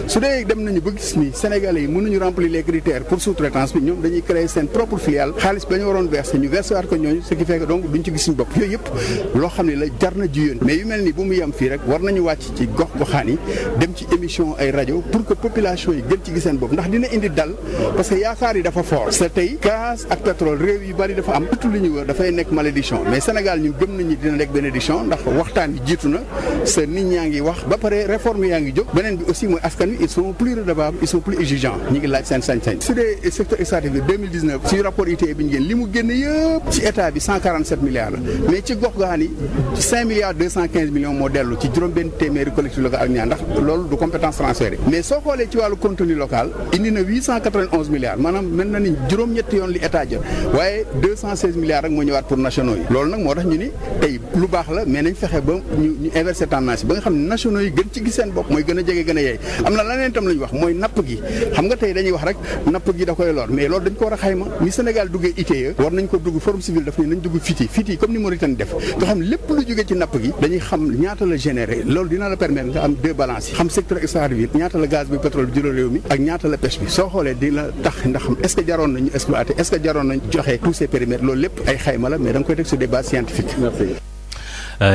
su dee dem nañu ba gis ni sénégalais yi mënuñu remplir les critères pour sous-traitance bi ñoom dañuy créer seen propre filiale xaalis ba ñu waroon verser ñu verser waat ko ñooñu ce qui fait que donc duñ ci gis suñu bopp yooyu yëpp loo xam ne la jar na jiyoon mais yu mel ni bu mu yem fii rek war nañu wàcc ci gox-goxaan yi dem ci émission ay rajo pour que population yi gën ci gis seen bopp ndax dina indi dal parce que yaakaar yi dafa fort c'est tey gaz ak pétrole réew yu bari dafa am tout li ñu wër dafay nekk malédiction mais Sénégal ñu gëm nañu dina nekk bénédiction ndax waxtaan bi jiitu na sa nit ñaa ngi wax ba pare réforme yaa ngi jóg beneen bi aussi mooy askan wi ils sont plus redevables ils sont plus exigeants ñi ngi laaj seen sañ-sañ su dee secteur extractif bi 2019 suñu rapport ITIE bi ñu génn li mu génn yëpp ci état bi 147 milliards la mais ci gox goxaan yi 5 milliards 215 millions moo dellu ci juróom-benn téeméeri collectivité locale ak ñaar ndax loolu du compétence transférée mais soo xoolee ci wàllu contenu local indi na 891 milliards maanaam mel na ni juróom-ñetti yoon li état jot waaye 216 milliards rek moo ñëwaat pour nationaux yi loolu nag moo tax ñu ni tey lu baax la mais nañ fexe ba ñu inverser tendance ba nga xam ne nationaux yi gën ci gis seen bopp mooy gën a jege gën a yeey am na leneen tam la ñu wax mooy napp gi xam nga tey dañuy wax rek napp gi da koy lor mais loolu dañ ko war a xayma ni Sénégal duggee ITIE war nañ ko dugg forum civil daf ne nañ dugg FITI comme ni Mauritanie def nga xam lépp lu jógee ci napp gi dañuy xam ñaata la généré loolu dina la permettre nga am deux balances yi xam secteur extractif bi ñaata la gaz bi pétrole bi juróom réew mi ak ñaata la pêche bi soo xoolee dina tax ndax xam est-ce que jaroon nañu exploiter est-ce que jaroon nañ joxe tous ces périmètres loolu lépp ay xayma la mais da nga koy teg sur des bases scientifiques. Merci.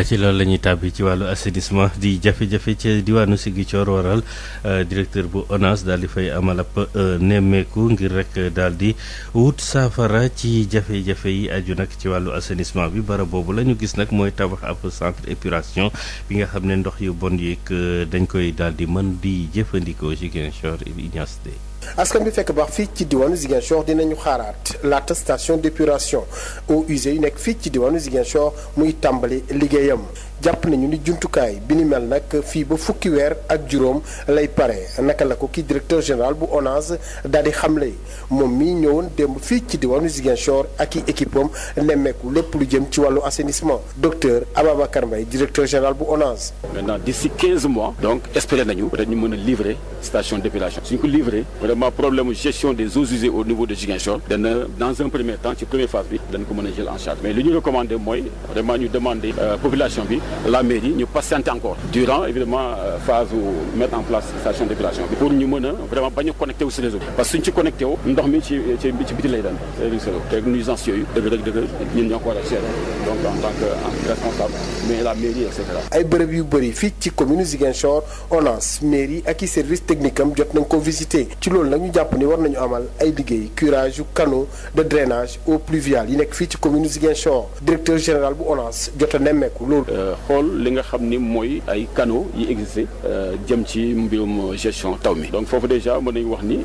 ci loolu la ñuy tàbbi ci wàllu assainissement di jafe-jafe ci diwaanu Ziguinchor waral directeur bu ONAS daal di fay amal ab nemmeeku ngir rek daal di wut saafara ci jafe-jafe yi aju nag ci wàllu assainissement bi barab boobu la ñu gis nag mooy tabax ab centre épuration bi nga xam ne ndox yu bon yeeg dañ koy daal di mën di jëfandikoo Ziguinchor Ignace Dey. askan bi fekk baax fii ci diwaanu Ziguinchor dinañu xaaraat laata station d'épuration eaux usées yu nekk fii ci diwaanu Ziguinchor muy tàmbali liggéeyam jàpp nañu ni jumtukaay bi ni mel nag fii ba fukki weer ak juróom lay pare naka la ko kii directeur général bu ONAS daal di xamle moom mii ñëwoon démb fii ci diwaanu Ziguinchor ak i équipe am nemmeeku lépp lu jëm ci wàllu assainissement docteur Ababacar Mbaye directeur général bu ONAS. maintenant d'ici 15 mois donc espérer nañu peut-être ñu mën a livrer station d'épuration suñ ko livrer vraiment problème gestion des eaux usées au niveau de Ziguinchor dana dans un premier temps ci première phase bi dañ ko mën a jël en charge mais li ñu recommandé mooy vraiment ñu demander population bi la mairie ñu patienter encore durant évidemment phase où mettre en place station d'épuration bi pour ñu mën a vraiment bañ a connecté wu si réseau bi parce que suñ ci connecté wu ndox mi ci biti lay dem te nuisance yooyu dëgg ñun ñoo ko war a gérer donc en tant que responsable mais la mairie et cetera. ay bërëb yu bëri fii ci commune Ziguinchor ONAS mairie ak i service technique am jot nañ ko visiter ci loolu loolu nag ñu jàpp ni war nañu amal ay liggéey curage yu canaux de drainage eaux pluviales yi nekk fii ci commune Ziguinchor directeur général bu ONAS jot a nemmeeku loolu. xool li nga xam ni mooy ay canaux yi existé jëm ci mbirum gestion taw mi donc foofu déjà mën nañu wax ni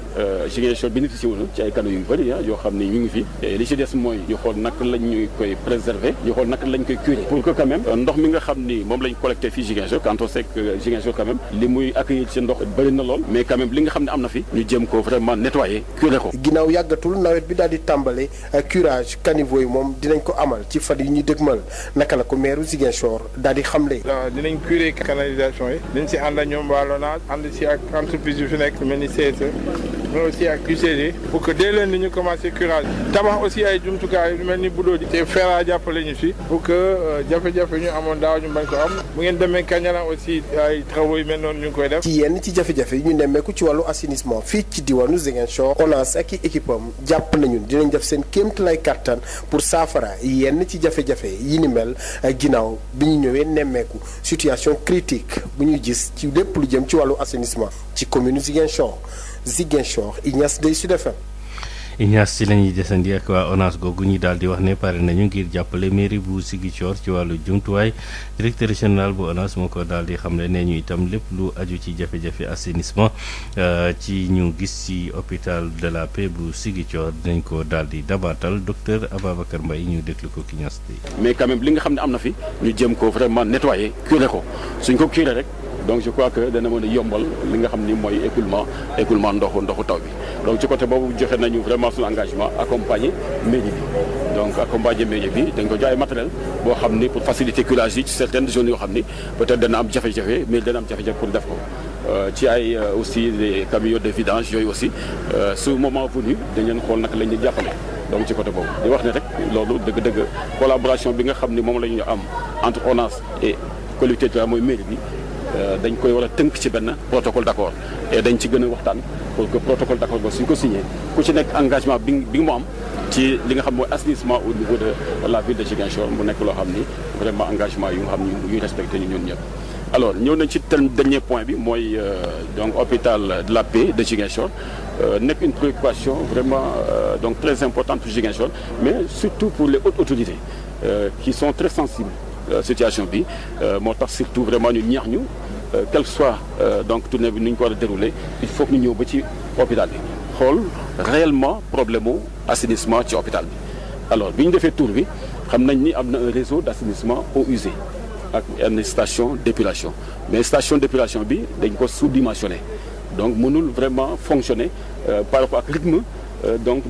Ziguinchor bénéficié wu na ci ay canaux yu bëri yoo xam ni ñu ngi fi li ci des mooy ñu xool naka lañ ñuy koy préserver ñu xool naka lañ koy curer pour que quand même ndox mi nga xam ni moom lañ collecté fii Ziguinchor quand on sait que Ziguinchor quand même li muy accueillir ci ndox bëri na lool mais quand même li nga xam ne am na fi ñu jëm ko vraiment nettoyer curer ko. ginnaaw yàggatul nawet bi daal di tàmbale curage caniveau yi moom dinañ ko amal ci fan yi ñuy dëgmal naka la ko maire Ziguinchor daal di xamle. dinañ curer canalisation yi dañ si ànd ak ñoom waa LONASE ànd si ak entreprise yu fi nekk mel ni CSE mais aussi ak UCG pour que dès lundi ñu commencé curage tabax aussi ay jumtukaay yu mel ni budoo ji te feera jàppale ñu fi pour que jafe-jafe ñu amoon daaw ñu bañ ko am bu ngeen demee Kañalan aussi ay travaux yu mel noonu ñu ngi koy def. ci yenn ci jafe-jafe yi ñu nemmeeku ci wàllu assainissement fii ci diwaanu Ziguinchor ONAS ak i équipe am jàpp nañu dinañ def seen kéemtalaay kattan pour saafara yenn ci jafe-jafe yi ni mel ginnaaw bi ñu ñëwee nemmeeku situation critique bu ñuy gis ci lépp lu jëm ci wàllu assainissement ci commune Ziguinchor Ignace Dey Sud FM. Ignace ci la ñuy desandi ak waa ONAS googu ñi daal di wax ne pare nañu ngir jàppale mairie bu Ziguinchor ci wàllu jumtuwaay directeur général bu ONAS moo ko daal di xamle ne ñu itam lépp lu aju ci jafe-jafe assainissement ci ñu gis ci hôpital de la Paix bu Ziguinchor dinañ ko daal di dabaatal docteur Ababacar Mbaye ñu déglu ko Ignace Dey. mais quand même li nga xam ne am na fi ñu jëm ko vraiment nettoyer curer ko suñ ko curer rek. donc je crois que dana mën a yombal li nga xam ni mooy écoulement ndoxu taw bi donc ci côté boobu joxe nañu vraiment suñu engagement accompagner mairie bi donc accompagner mairie bi dañ ko jaay matériel boo xam ni pour faciliter curage yi ci certaines zones yoo xam ni peut-être dana am jafe-jafe mais dana am jafe-jafe pour def ko ci ay aussi des camions de vidange yooyu aussi su moment venu dañ leen xool naka lañ leen jàppale donc ci côté boobu di wax ne rek loolu dëgg-dëgg collaboration bi nga xam ni moom la ñu am entre ONAS et collectivité territoriale mooy mairie bi dañ koy war a tënk ci benn protocole d'accord et dañ ci gën a waxtaan pour que protocole d'accord ba suñ ko signé ku ci nekk engagement bi nga mu am ci li nga xam mooy assainissement au niveau de la ville de Ziguinchor mu nekk loo xam ni vraiment engagement yu nga xam ni ñuy respecté ñu ñun ñëpp. alors ñëw nañ ci dernier point bi mooy donc hôpital de la Paix de Ziguinchor nekk une préoccupation vraiment donc très importante pour Ziguinchor mais surtout pour les hautes autorités qui sont très sensibles. Situation bi moo tax surtout vraiment ñu ñaax ñu quel soit donc tournée bi ni ñu ko war a dérouler il faut que ñu ñëw ba ci hôpital bi xool réellement problème mu assainissement ci hôpital bi. alors bi ñu defee tour bi xam nañ ni am na un réseau d' assainissement eaux usées ak une station d'épuration mais station d'épuration bi dañ ko sous-dimensionné donc mënul vraiment fonctionner par rapport ak rythme donc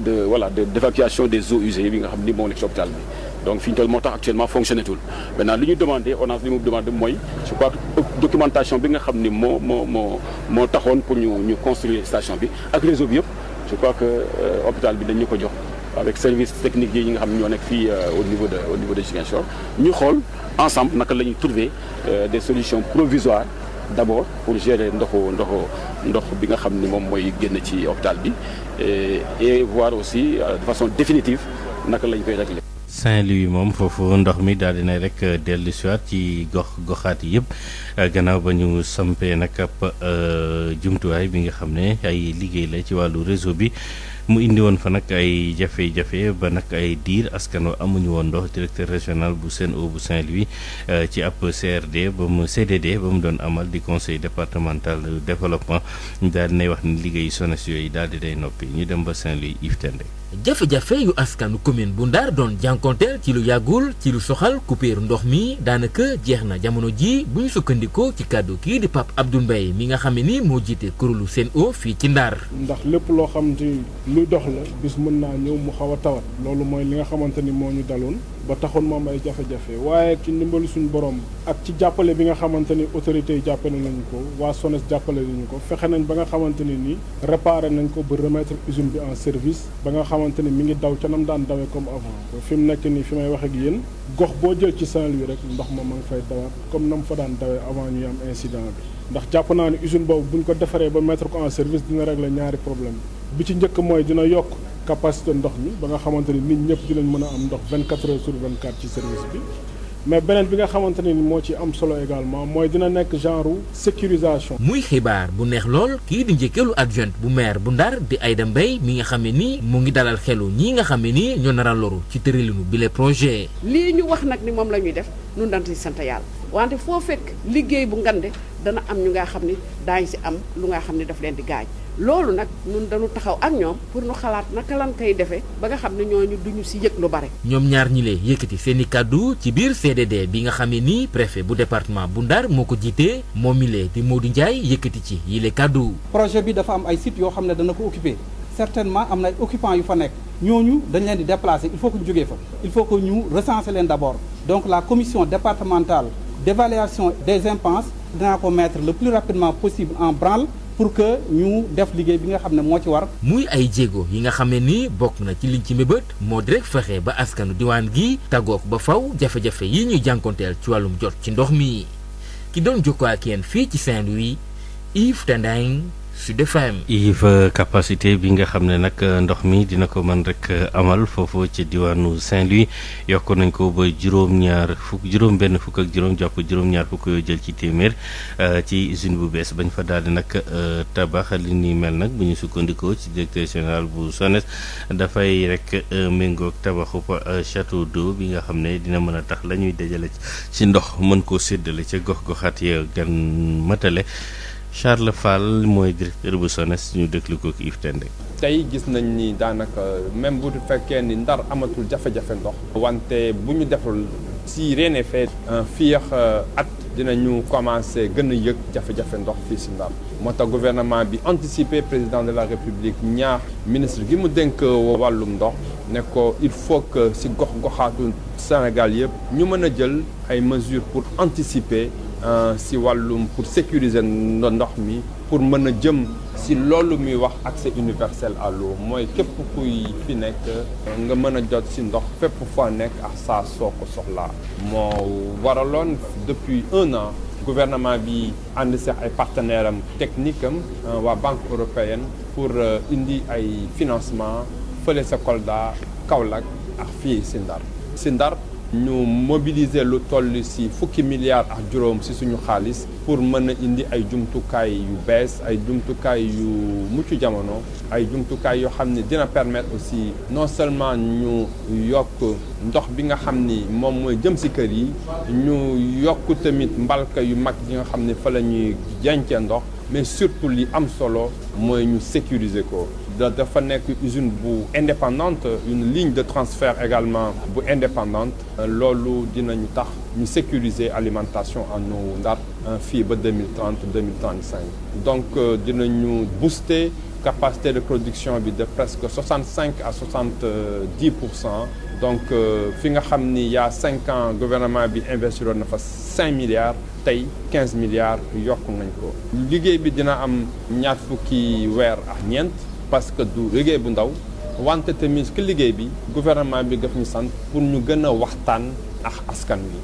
d'évacuation des eaux usées bi nga xam ni moo nekk ci hôpital bi. donc fi ñu toll moo tax actuellement fonctionné tul maintenant li ñu demandé ONAS li mu demandé mooy je crois que documentation bi nga xam ni moo taxoon pour ñu construire station bi ak réseau bi yëpp je crois que hôpital bi dañu ko jox avec service technique yi nga xam ne ñoo nekk fii au niveau de Ziguinchor ñu xool ensemble naka la ñuy trouver des solutions provisoires d'abord pour gérer ndox bi nga xam ni moom mooy génn ci hôpital bi et voir aussi de façon définitive naka la ñu koy régler. Saint-Louis moom foofu ndox mi daal dina rek dellu siwaat ci goxaat yi yëpp gannaaw ba ñu sampee nag ab jumtuwaay bi nga xam ne ay liggéey la ci wàllu réseau bi mu indi woon fa nag ay jafe-jafe ba nag ay diir askan wa amuñu woon ndox directeur régional bu Sen'Eau bu Saint-Louis ci ab CDD ba mu doon amal di conseil départemental de développement daal dinay wax ni liggéeyu SONES yooyu daal di day noppi ñu dem ba Saint-Louis Yves Tendé. jafe-jafe yu askanu commune bu Ndar doon jànkonteel ci lu yàggul ci lu soxal coupure ndox mi daanaka jeex na jamono ji bu ñu sukkandikoo ci kàddu kii di Pape Abdou Mbaye mi nga xam ne ni moo jiite kuréelu Sen'Eau fii ci Ndar. ndax lépp loo xamante ni luy dox la bis mën naa ñëw mu xaw a tawat loolu mooy li nga xamante ni moo ñu daloon ba taxoon moom ay jafe-jafe waaye ci ndimbalu suñu borom ak ci jàppale bi nga xamante ni autorités yi jàppale nañu ko waa SONES jàppale nañu ko fexe nañ ba nga xamante ni nii réparé nañ ko ba remettre usine bi en service ba nga xamante ni mi ngi daw ca nam daan dawee comme avant fi mu nekk nii fi may wax ak yéen gox boo jël ci Saint-Louis rek ndox ma ngi fay dawaat comme nam fa daan dawee avant ñuy am incident bi ndax jàpp naa ne usine boobu buñ ko defaree ba mettre ko en service dina régler ñaari problème bi ci njëkk mooy dina yokk capacité ndox mi ba nga xamante ni nit ñëpp dinañ mën a am ndox 24 heures sur 24 ci service bi mais beneen bi nga xamante ne ni moo ci am solo également mooy dina nekk genre sécurisation. muy xibaar bu neex lool kii di njëkkeelu adjoint bu maire bu Ndar di Aïda Mbaye mi nga xam ne ni mu ngi dalal xelu ñii nga xam ne ni ñoo nar a loru ci tëralinu bile projet. lii ñu wax nag ni moom la ñuy def ñun dañ ci sant yàlla wante foo fekk liggéey bu ngande dana am ñu nga xam ni daañu ci am lu nga xam ni daf leen di gaañ loolu nag ñun dañu taxaw ak ñoom pour ñu xalaat naka lan koy defee ba nga xam ne ñooñu duñu ci yëg lu bare. ñoom ñaar ñi lee yëkkati seen i kàddu ci biir CDD bi nga xam ne ni préfet bu département bu Ndar moo ko jiitee moom mi lee di Modou Ndiaye yëkkati ci yile kàddu. projet bi dafa am ay sites yoo xam ne dana ko occuper certainement am na ay occupants yu fa nekk ñooñu dañ leen di déplacer il faut que ñu jógee fa il faut que ñu recenser leen d'abord donc la commission départementale d'évaluation des impenses dinaa ko mettre le plus rapidement possible en branle pour que ñu def liggéey bi nga xam ne moo ci war. muy ay jéego yi nga xam ne ni bokk na ci liñ ci mébét moo di rek fexe ba askanu diwaan gi tàggook ba faw jafe-jafe yi ñuy jànkonteel ci wàllum jot ci ndox mi ki doon jokkoo ak yéen fii ci Saint-Louis Yves Tendeng Sud FM. Yves capacité bi nga xam ne nag ndox mi dina ko mën rek amal foofu ci diwaanu Saint-Louis yokk nañ ko ba juróom-ñaar fukk juróom-benn fukk ak juróom jàpp juróom-ñaar fukk yoo jël ci téeméer ci usine bu bees bañ fa daal di nag tabax li ni mel nag bu ñu sukkandikoo ci directeur général bu SONES dafay rek méngoog tabaxu château d'eau bi nga xam ne dina mën a tax la ñuy dajale ci ndox mën koo séddale ca gox-goxaat ya gan matale. Charles Fall mooy directeur bu SONES ñu déglu ko ak Yves Tendeng. tey gis nañ ni daanaka même bu fekkee ni Ndar amatul jafe-jafe ndox. wante bu ñu deful si rien n'est fait fii ak at dinañu commencé gën a yëg jafe-jafe ndox fii si Ndar. moo tax gouvernement bi anticipé président de la république ñaax ministre gi mu dénk wàllum ndox ne ko il faut que si gox-goxaatu Sénégal yëpp ñu mën a jël ay mesures pour anticiper. si wàllum pour sécuriser ndox mi pour mën a jëm si loolu muy wax accès universel à l'eau mooy képp kuy fi nekk nga mën a jot si ndox fépp foo nekk ak saa soo ko soxlaa moo waraloon depuis 1 an gouvernement bi ànd si ay partenaires am technique am waa Banque européenne pour indi ay financement fële sa Kolda Kaolack ak fii si Ndar ñu mobiliser lu toll ci fukki milliards ak juróom ci suñu xaalis pour mën a indi ay jumtukaay yu bees ay jumtukaay yu mucc jamono ay jumtukaay yoo xam ne dina permettre aussi non seulement ñu yokk ndox bi nga xam ni moom mooy jëm ci kër yi ñu yokk tamit mbalka yu mag yi nga xam ne fa la ñuy dencee ndox mais surtout li am solo mooy ñu sécuriser ko dafa nekk usine bu indépendante une ligne de transfert également bu indépendante loolu dinañu tax ñu sécuriser alimentation en eau Ndar fii ba 2030 2035 donc dinañu booster capacité de production bi de presque 65 à 70%. donc fi nga xam ni il y a 5 ans gouvernement bi investiroon na fa 5 milliards tey 15 milliards yokk nañ ko liggéey bi dina am ñaar fukki weer ak ñeent parce que du liggéey bu ndaw wante tamit que liggéey bi gouvernement bi daf ñu sant pour ñu gën a waxtaan ak askan wi.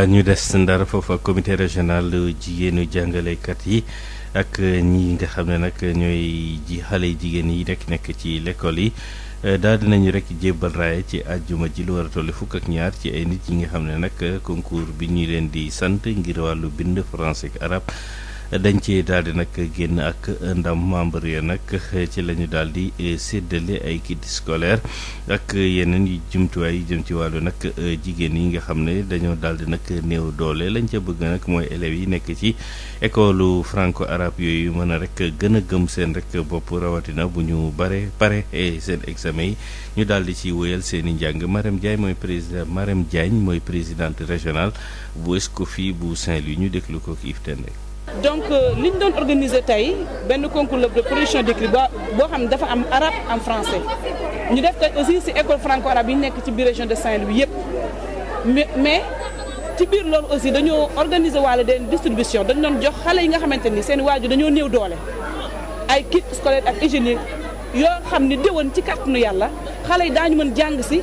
ñu des Ndar foofa comité régional jigéenu jàngalekat yi ak ñi nga xam ne nag ñooy ji xale yi jigéen yi nekk ci l'école yi daal dinañu rek jébbal raaya ci àjjuma ji lu war a toll fukk ak ñaar ci ay nit yi nga xam ne nag concours bi ñu leen di sant ngir wàllu bind français ak arabe dañ ci daal di nag génn ak ndam membre ya nag ci la ñu daal di séddale ay kit scolaire ak yeneen yu jumtuwaay yu jëm ci wàllu nag jigéen yi nga xam ne dañoo daal di nag néew doole lañ ca bëgg nag mooy élèves yi nekk ci école franco arabe yooyu mën a rek gën a gëm seen rek bopp rawatina bu ñu pare seen examen yi ñu daal di ci wéyal seen i njàng Marème Diagne mooy présidente régionale bu Escoffi bu Saint-Louis ñu déglu ko Yves Tendeng. donc li ñu doon organiser tey benn concours de production d'écrit boo xam ne dafa am arabe am français ñu def ko aussi ci école franco-arabe yi nekk ci biir région de Saint-Louis yëpp mais ci biir loolu aussi dañoo organiser waale den distribution dañu doon jox xale yi nga xamante ni seen waajur dañoo néew doole ay kit scolaire ak hygiénique yoo xam ni déwén ci kàttanu yàlla xale yi daañu mën jàng ci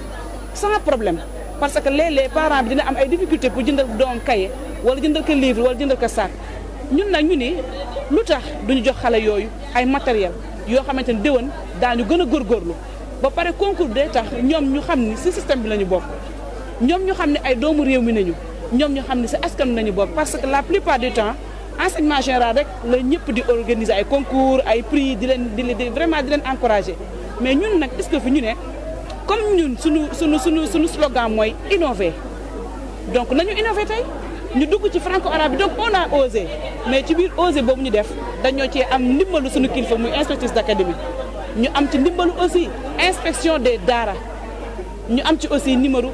sans problème parce que léeg-léeg parents bi dina am ay difficultés pour jëndal doom cahier wala jëndal ko livre wala jëndal ko sac ñun nag ñu ni lu tax duñu jox xale yooyu ay matériel yoo xamante ni déwén daañu gën a góorgóorlu ba pare concours day tax ñoom ñu xam ni ci système bi la ñu bokk ñoom ñu xam ne ay doomu réew mi nañu ñoom ñu xam ne si askan nañu bokk parce que la plupart du temps enseignement général rek la ñëpp di organiser ay concours ay prix di leen vraiment di leen encourager mais ñun nag est-ce que fi ñu ne comme ñun suñu slogan mooy innover donc nañu innover tey ñu dugg ci franco-arabe bi donc on a osé mais ci biir osé boobu ñu def dañoo cee am ndimbalu suñu kilifa muy inspectrice d'académie ñu am ci ndimbalu aussi inspection des daara ñu am ci aussi ndimbalu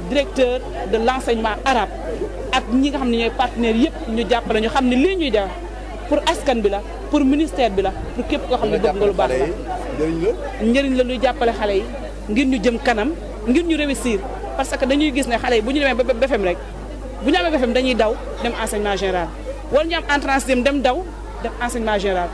directeur de l'enseignement arabe ak ñi nga xam ne ñooy partenaires yëpp ñu jàppale ñu xam ne lii ñuy def pour askan bi la pour ministère bi la pour képp koo xam ne bëgg nga lu baax la njëriñ la luy jàppale xale yi ngir ñu jëm kanam ngir ñu réussir parce que dañuy gis ne xale yi bu ñu demee ba BFEM rek bu ñu amee BFEM dañuy daw dem enseignement général wala ñu am entrée en sixième dem daw def enseignement général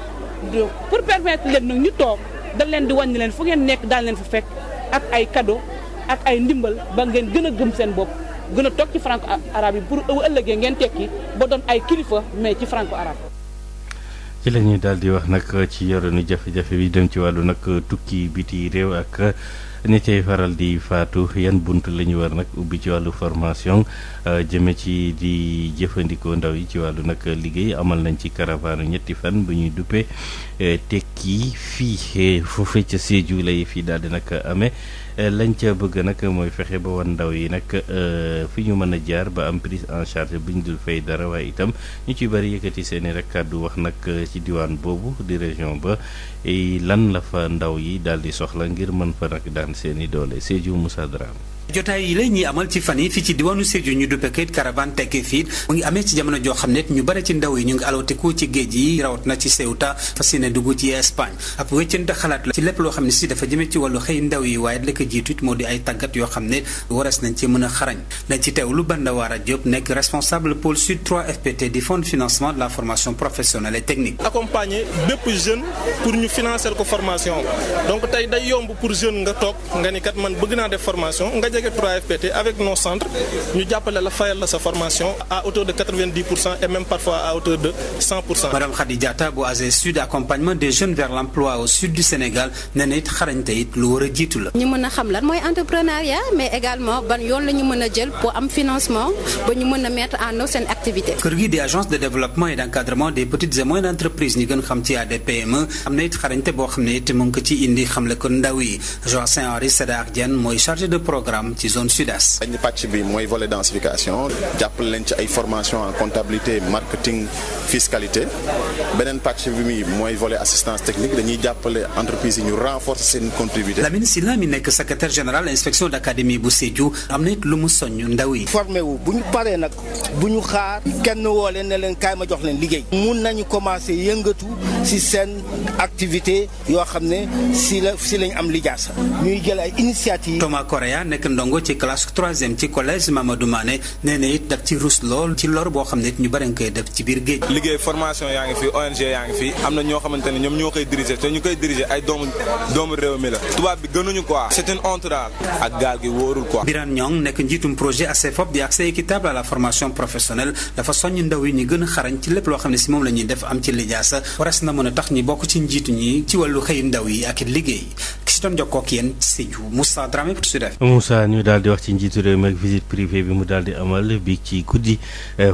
donc pour permettre leen nag ñu toog dañ leen di wàññi leen fu ngeen nekk daal leen fa fekk ak ay cadeau ak ay ndimbal ba ngeen gën a gëm seen bopp gën a toog ci franco arabe yi pour ëllëgee ngeen tekki ba doon ay kilifa mais ci franco arabe. ci la ñuy daal di wax nag ci yoronu jafe-jafe bi dem ci wàllu nag tukki biti réew ak ñi cay faral di faatu yan bunt la ñu war nag ubbi ci wàllu formation jëme ci di jëfandikoo ndaw yi ci wàllu nag liggéey amal nañ ci caravane ñetti fan bu ñuy duppee tekki fii foofee ca Sédhiou lay fii daal di nag amee lañ ca bëgg nag mooy fexe ba wan ndaw yi nag fi ñu mën a jaar ba am prise en charge bu ñu dul fay dara waaye itam ñu ci bëri yëkkati seeni rek kàddu wax nag ci diwaan boobu di région ba lan la fa ndaw yi daal di soxla ngir mën fa nag daan seeni doole Sédhiou Moussa Dramé. jotaay yi la ñuy amal ci fan yi fii ci diwaanu Sédhiou ñu duppe kayit caravane tekki fii mu ngi amee ci jamono joo xam ne ñu bare ci ndaw yi ñu ngi alawteku ci géej yi rawat na ci Ceuta fas yéene dugg ci Espagne ab wéccante xalaat la ci lépp loo xam ne si dafa jëmee ci wàllu xëy ndaw yi waaye la ko jiitu it moo di ay tàggat yoo xam ne waras nañ ci mën a xarañ nañ ci teewlu Bandawara Diop nekk responsable pôle sud 3 FPT di fonds de financement de la formation professionnelle et technique. accompagner bépp jeune pour ñu financer ko formation donc tey day yomb pour jeune nga toog nga ni kat man bëgg naa def formation nga jege 3FPT avec nos centres ñu jàppale la fayal la sa formation à hauteur de 90% et même parfois à hauteur de 100%. Madame Khady Diatta bu AG Sud accompagnement des jeunes vers l'emploi au sud du Sénégal nee na it xarañte it lu war a jiitu la. ñu mën a xam lan mooy entrepreneuriat mais également ban yoon la ñu mën a jël pour am financement ba ñu mën a mettre en œuvre seen activité. kër gi di agence de développement et d'encadrement des petites et moyennes entreprises ñu gën xam ci ADPME am na it xarañte boo xam ne it mu ngi ko ci indi xamle ko ndaw yi Jean Saint-Henri Sédar Diène mooy chargé de programme ci zone sud-est. dañu pàcc bi mooy volet densification jàppale leen ci ay formation en comptabilité marketing fiscalité beneen pàcc bi mooy volet assistance technique dañuy jàppale entreprise yi ñu renforcer seen contribution. Lamine Sylla mi nekk secrétaire général inspection d'académie bu Sédhiou am na it lu mu soññ ndaw yi. formé wu bu ñu paree nag bu ñu xaar kenn woo leen ne leen kaay ma jox leen liggéey. mun nañu commencer yëngatu ci seen activité yoo xam ne si lañ am lijaasa ñuy jël ay initiative. Thomas Correa nekk ndongo ci classe 3e ci collège Mamadou Mané nee na it daf ci rus lool ci lor boo xam ne it ñu bari nga koy def ci biir géej. liggéey formation yaa ngi fi ONG yaa ngi fi am na ñoo xamante ne ñoom ñoo koy diriger te ñu koy diriger ay doomu réew mi la tubaab bi gënuñu quoi c'est une honte daal ak gaal gi wóorul quoi. Birane Niang nekk njiitum projet ACFOP di accès équitable à la formation professionnelle dafa soññ ndaw yi ñu gën a xarañ ci lépp loo xam ne si moom la ñuy def am ci lijaasa waras na mën a tax ñi bokk ci njiitu ñi ci wàllu xëy ndaw yi ak liggéey ki si doon jokkoo ak yéen Sédhiou Moussa Dramé pour Sud FM. Moussa ñu daal di wax ci njiitu réew mi ak visite privée bi mu daal di amal bi ci guddi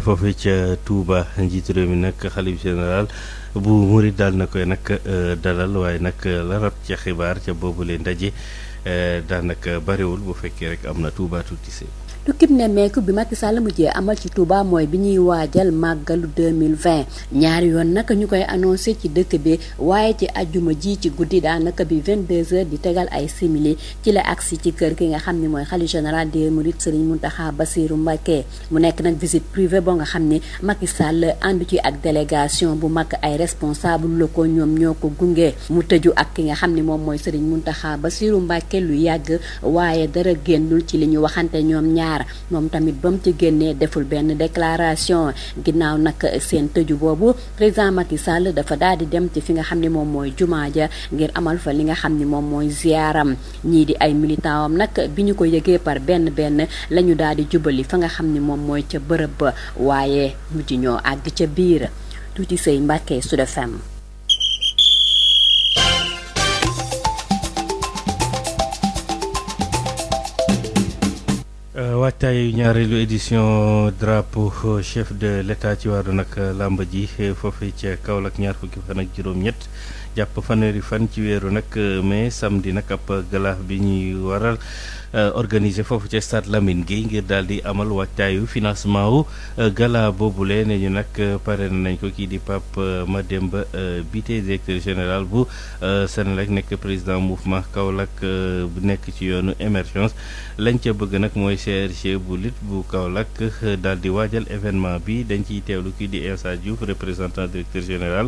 foofu ca Touba njiitu réew mi nag xalif général bu murit daal na koy nag dalal waaye nag la rot ca xibaar ca boobule ndaje daanaka bariwul bu fekkee rek am na Touba tuuti see. tukkib nemmeeku bi Macky Sall mujjee amal ci Touba mooy bi ñuy waajal màggalu 2020 ñaari yoon naka ñu koy annoncé ci dëkk bi waaye ci ajjuma ji ci guddi daanaka bi 22h di tegal ay simili ci la agsi ci kër ki nga xam ne mooy xalifa général des mourides Serigne Mountakha Bassirou Mbacké mu nekk nag visite privée boo nga xam ne Macky Sall ànd ci ak délégation bu mag ay responsable locaux ñoom ñoo ko gunge mu tëju ak ki nga xam ne moom mooy Serigne Mountakha Bassirou Mbacké lu yàgg waaye dara génnul ci li ñu waxante ñoom ñaar moom tamit ba mu ci génnee deful benn déclaration ginnaaw nag seen tëju boobu président Macky Sall dafa daal di dem ci fi nga xam ne moom mooy jumaa ja ngir amal fa li nga xam ne moom mooy ziaram ñii di ay militant am nag bi ñu ko yëgee par benn la ñu daal di jubali fa nga xam ne moom mooy ca bërëb ba waaye mujj ñoo àgg ca biir tuuti sëy Mbàkke Sud FM. waajtaayu ñaareelu édition drapeau chef de l'État ci wàllu nag làmb ji foofee ca Kaolack ñaar fukki fan ak juróom-ñett jàpp fanweeri fan ci weeru nag mai samedi nag ab gala bi ñuy waral organisé foofu ca stade Lamine Gueye ngir daal di amal waajtaayu financement wu gala boobule ne ñu nag pare nañ ko kii di Pape Mademba Bitèye directeur général bu Senelec nekk président mouvement Kaolack bu nekk ci yoonu émergence lañ ca bëgg nag mooy CRG bu lutte bu Kaolack daal di waajal événement bi dañ ciy teewlu kii di Insa Diouf représentant directeur général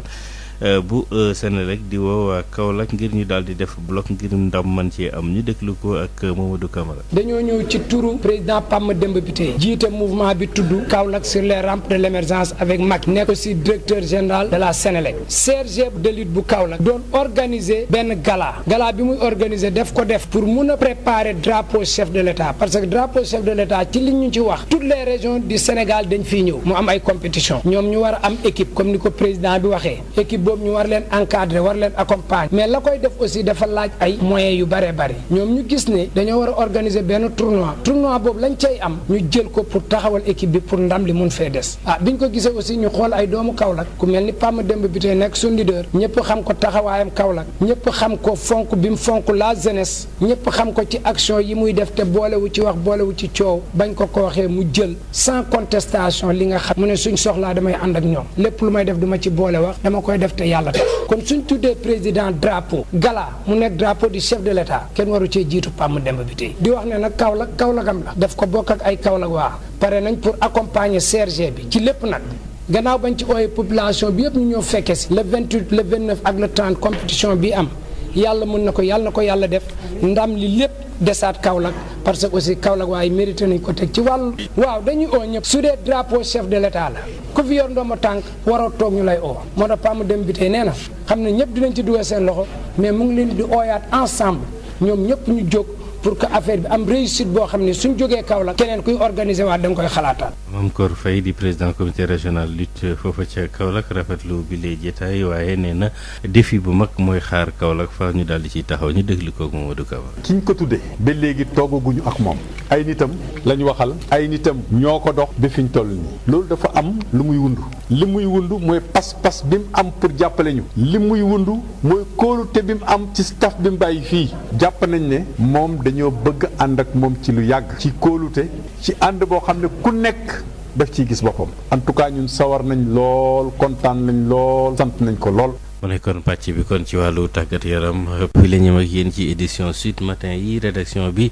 bu Senelec di woo waa Kaolack ngir ñu daal di def bloc ngir ndam man ci am ñu déglu ko ak Mamadou Camara. dañoo ñëw ci turu président Pape Mademba Bitèye jiite mouvement bi tudd Kaolack sur les rampes de l'émergence avec Macky nekk aussi directeur général de la Senelec CRG de lutte bu Kaolack doon organiser benn gala bi muy organiser def pour mun a préparer drapeau chef de l'État parce que drapeau chef de l'État ci li ñu ci wax toutes les régions du Sénégal dañ fiy ñëw mu am ay compétition ñoom ñu war a am équipe comme ni ko président bi waxee équipe boobu ñu war leen encadrer war leen accompagner mais la koy def aussi dafa laaj ay moyens yu bare ñoom ñu gis ne dañoo war a organiser benn tournoi boobu lañ cay am ñu jël ko pour taxawal équipe bi pour ndam li mun fee des biñ ko gisee aussi ñu xool ay doomu Kaolack ku mel ni Pape Mademba Bitèye nekk suñu leader ñëpp xam ko taxawaayam Kaolack ñëpp xam ko fonk bi mu fonk la jeunesse ñëpp xam ko ci action yi muy def te boolewu ci wax boolewu ci coow bañ ko waxee mu jël sans contestation li nga xam mu ne suñ soxlaa damay ànd ak ñoom lépp lu may def duma ci boole wax dama koy def te yàlla tax kon suñ tuddee président drapeau gala mu nekk drapeau du chef de l'État kenn waru cee jiitu Pape Mademba Bitèye di wax ne nag Kaolackam la def ko bokk ak ay Kaolack waa pare nañ pour accompagner CRG bi ci lépp nag gannaaw bañ ci ooyee population bi yëpp ñu ñëw fekke si le 28 le 29 ak le 30 compétition bi am yàlla mën na ko yàlla def ndam li lépp desaat Kaolack parce que aussi Kaolack waaye mérité nañ ko teg ci wàllu waaw dañuy oo ñëpp su dee drapeau chef de l'État la ku fi yor ndooma tànk waroo toog ñu lay oo moo tax Pape Mademba Bitèye nee na xam ne ñëpp dinañ ci dugal seen loxo mais mu ngi leen di ooyaat ensemble ñoom ñëpp ñu jóg pour que affaire bi am réussite boo xam ne suñ jógee Kaolack keneen kuy organiser waat da nga koy xalaataat. Mame Cor Faye di président comité régional lutte foofa ca Kaolack rafetlu bi lee jotaay waaye nee na défi bu mag mooy xaar Kaolack fa ñu daal di ciy taxaw ñu déglu ko Mamadou Camara. ki ñu ko tuddee ba léegi toogaguñu ak moom ay nitam lañ waxal ay nitam ñoo ko dox ba fi ñu toll nii loolu dafa am lu muy wundu li muy wundu mooy pas-pas bi mu am pour jàppale ñu li muy wundu mooy kóolute bi mu am ci staff bi mu bàyyi fii jàpp nañ ne moom dañoo bëgg ànd ak moom ci lu yàgg ci kóolute ci ànd boo xam ne ku nekk daf ciy gis boppam en tout cas ñun sawar nañ lool kontaan nañ lool sant nañ ko lool. mu nekkoon pàcc bi kon ci wàllu tàggat yaram fi la ñëm ak yéen ci édition Sud Matin yi rédaction bi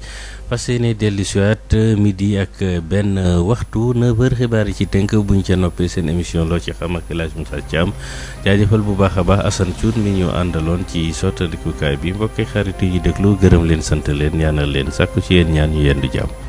fas yéene dellu siwaat midi ak benn waxtu 9h xibaar yi ci tënk buñ ca noppee seen émission loo ci xam ak El Hadj Moussa Thiam jaajëfal bu baax a baax Assane Thioune mi ñu àndaloon ci sottandikukaay bi mbokki xarit yi déglu gërëm leen sant leen ñaanal leen sàkku ci yéen ñaan ñu yendu jàmm.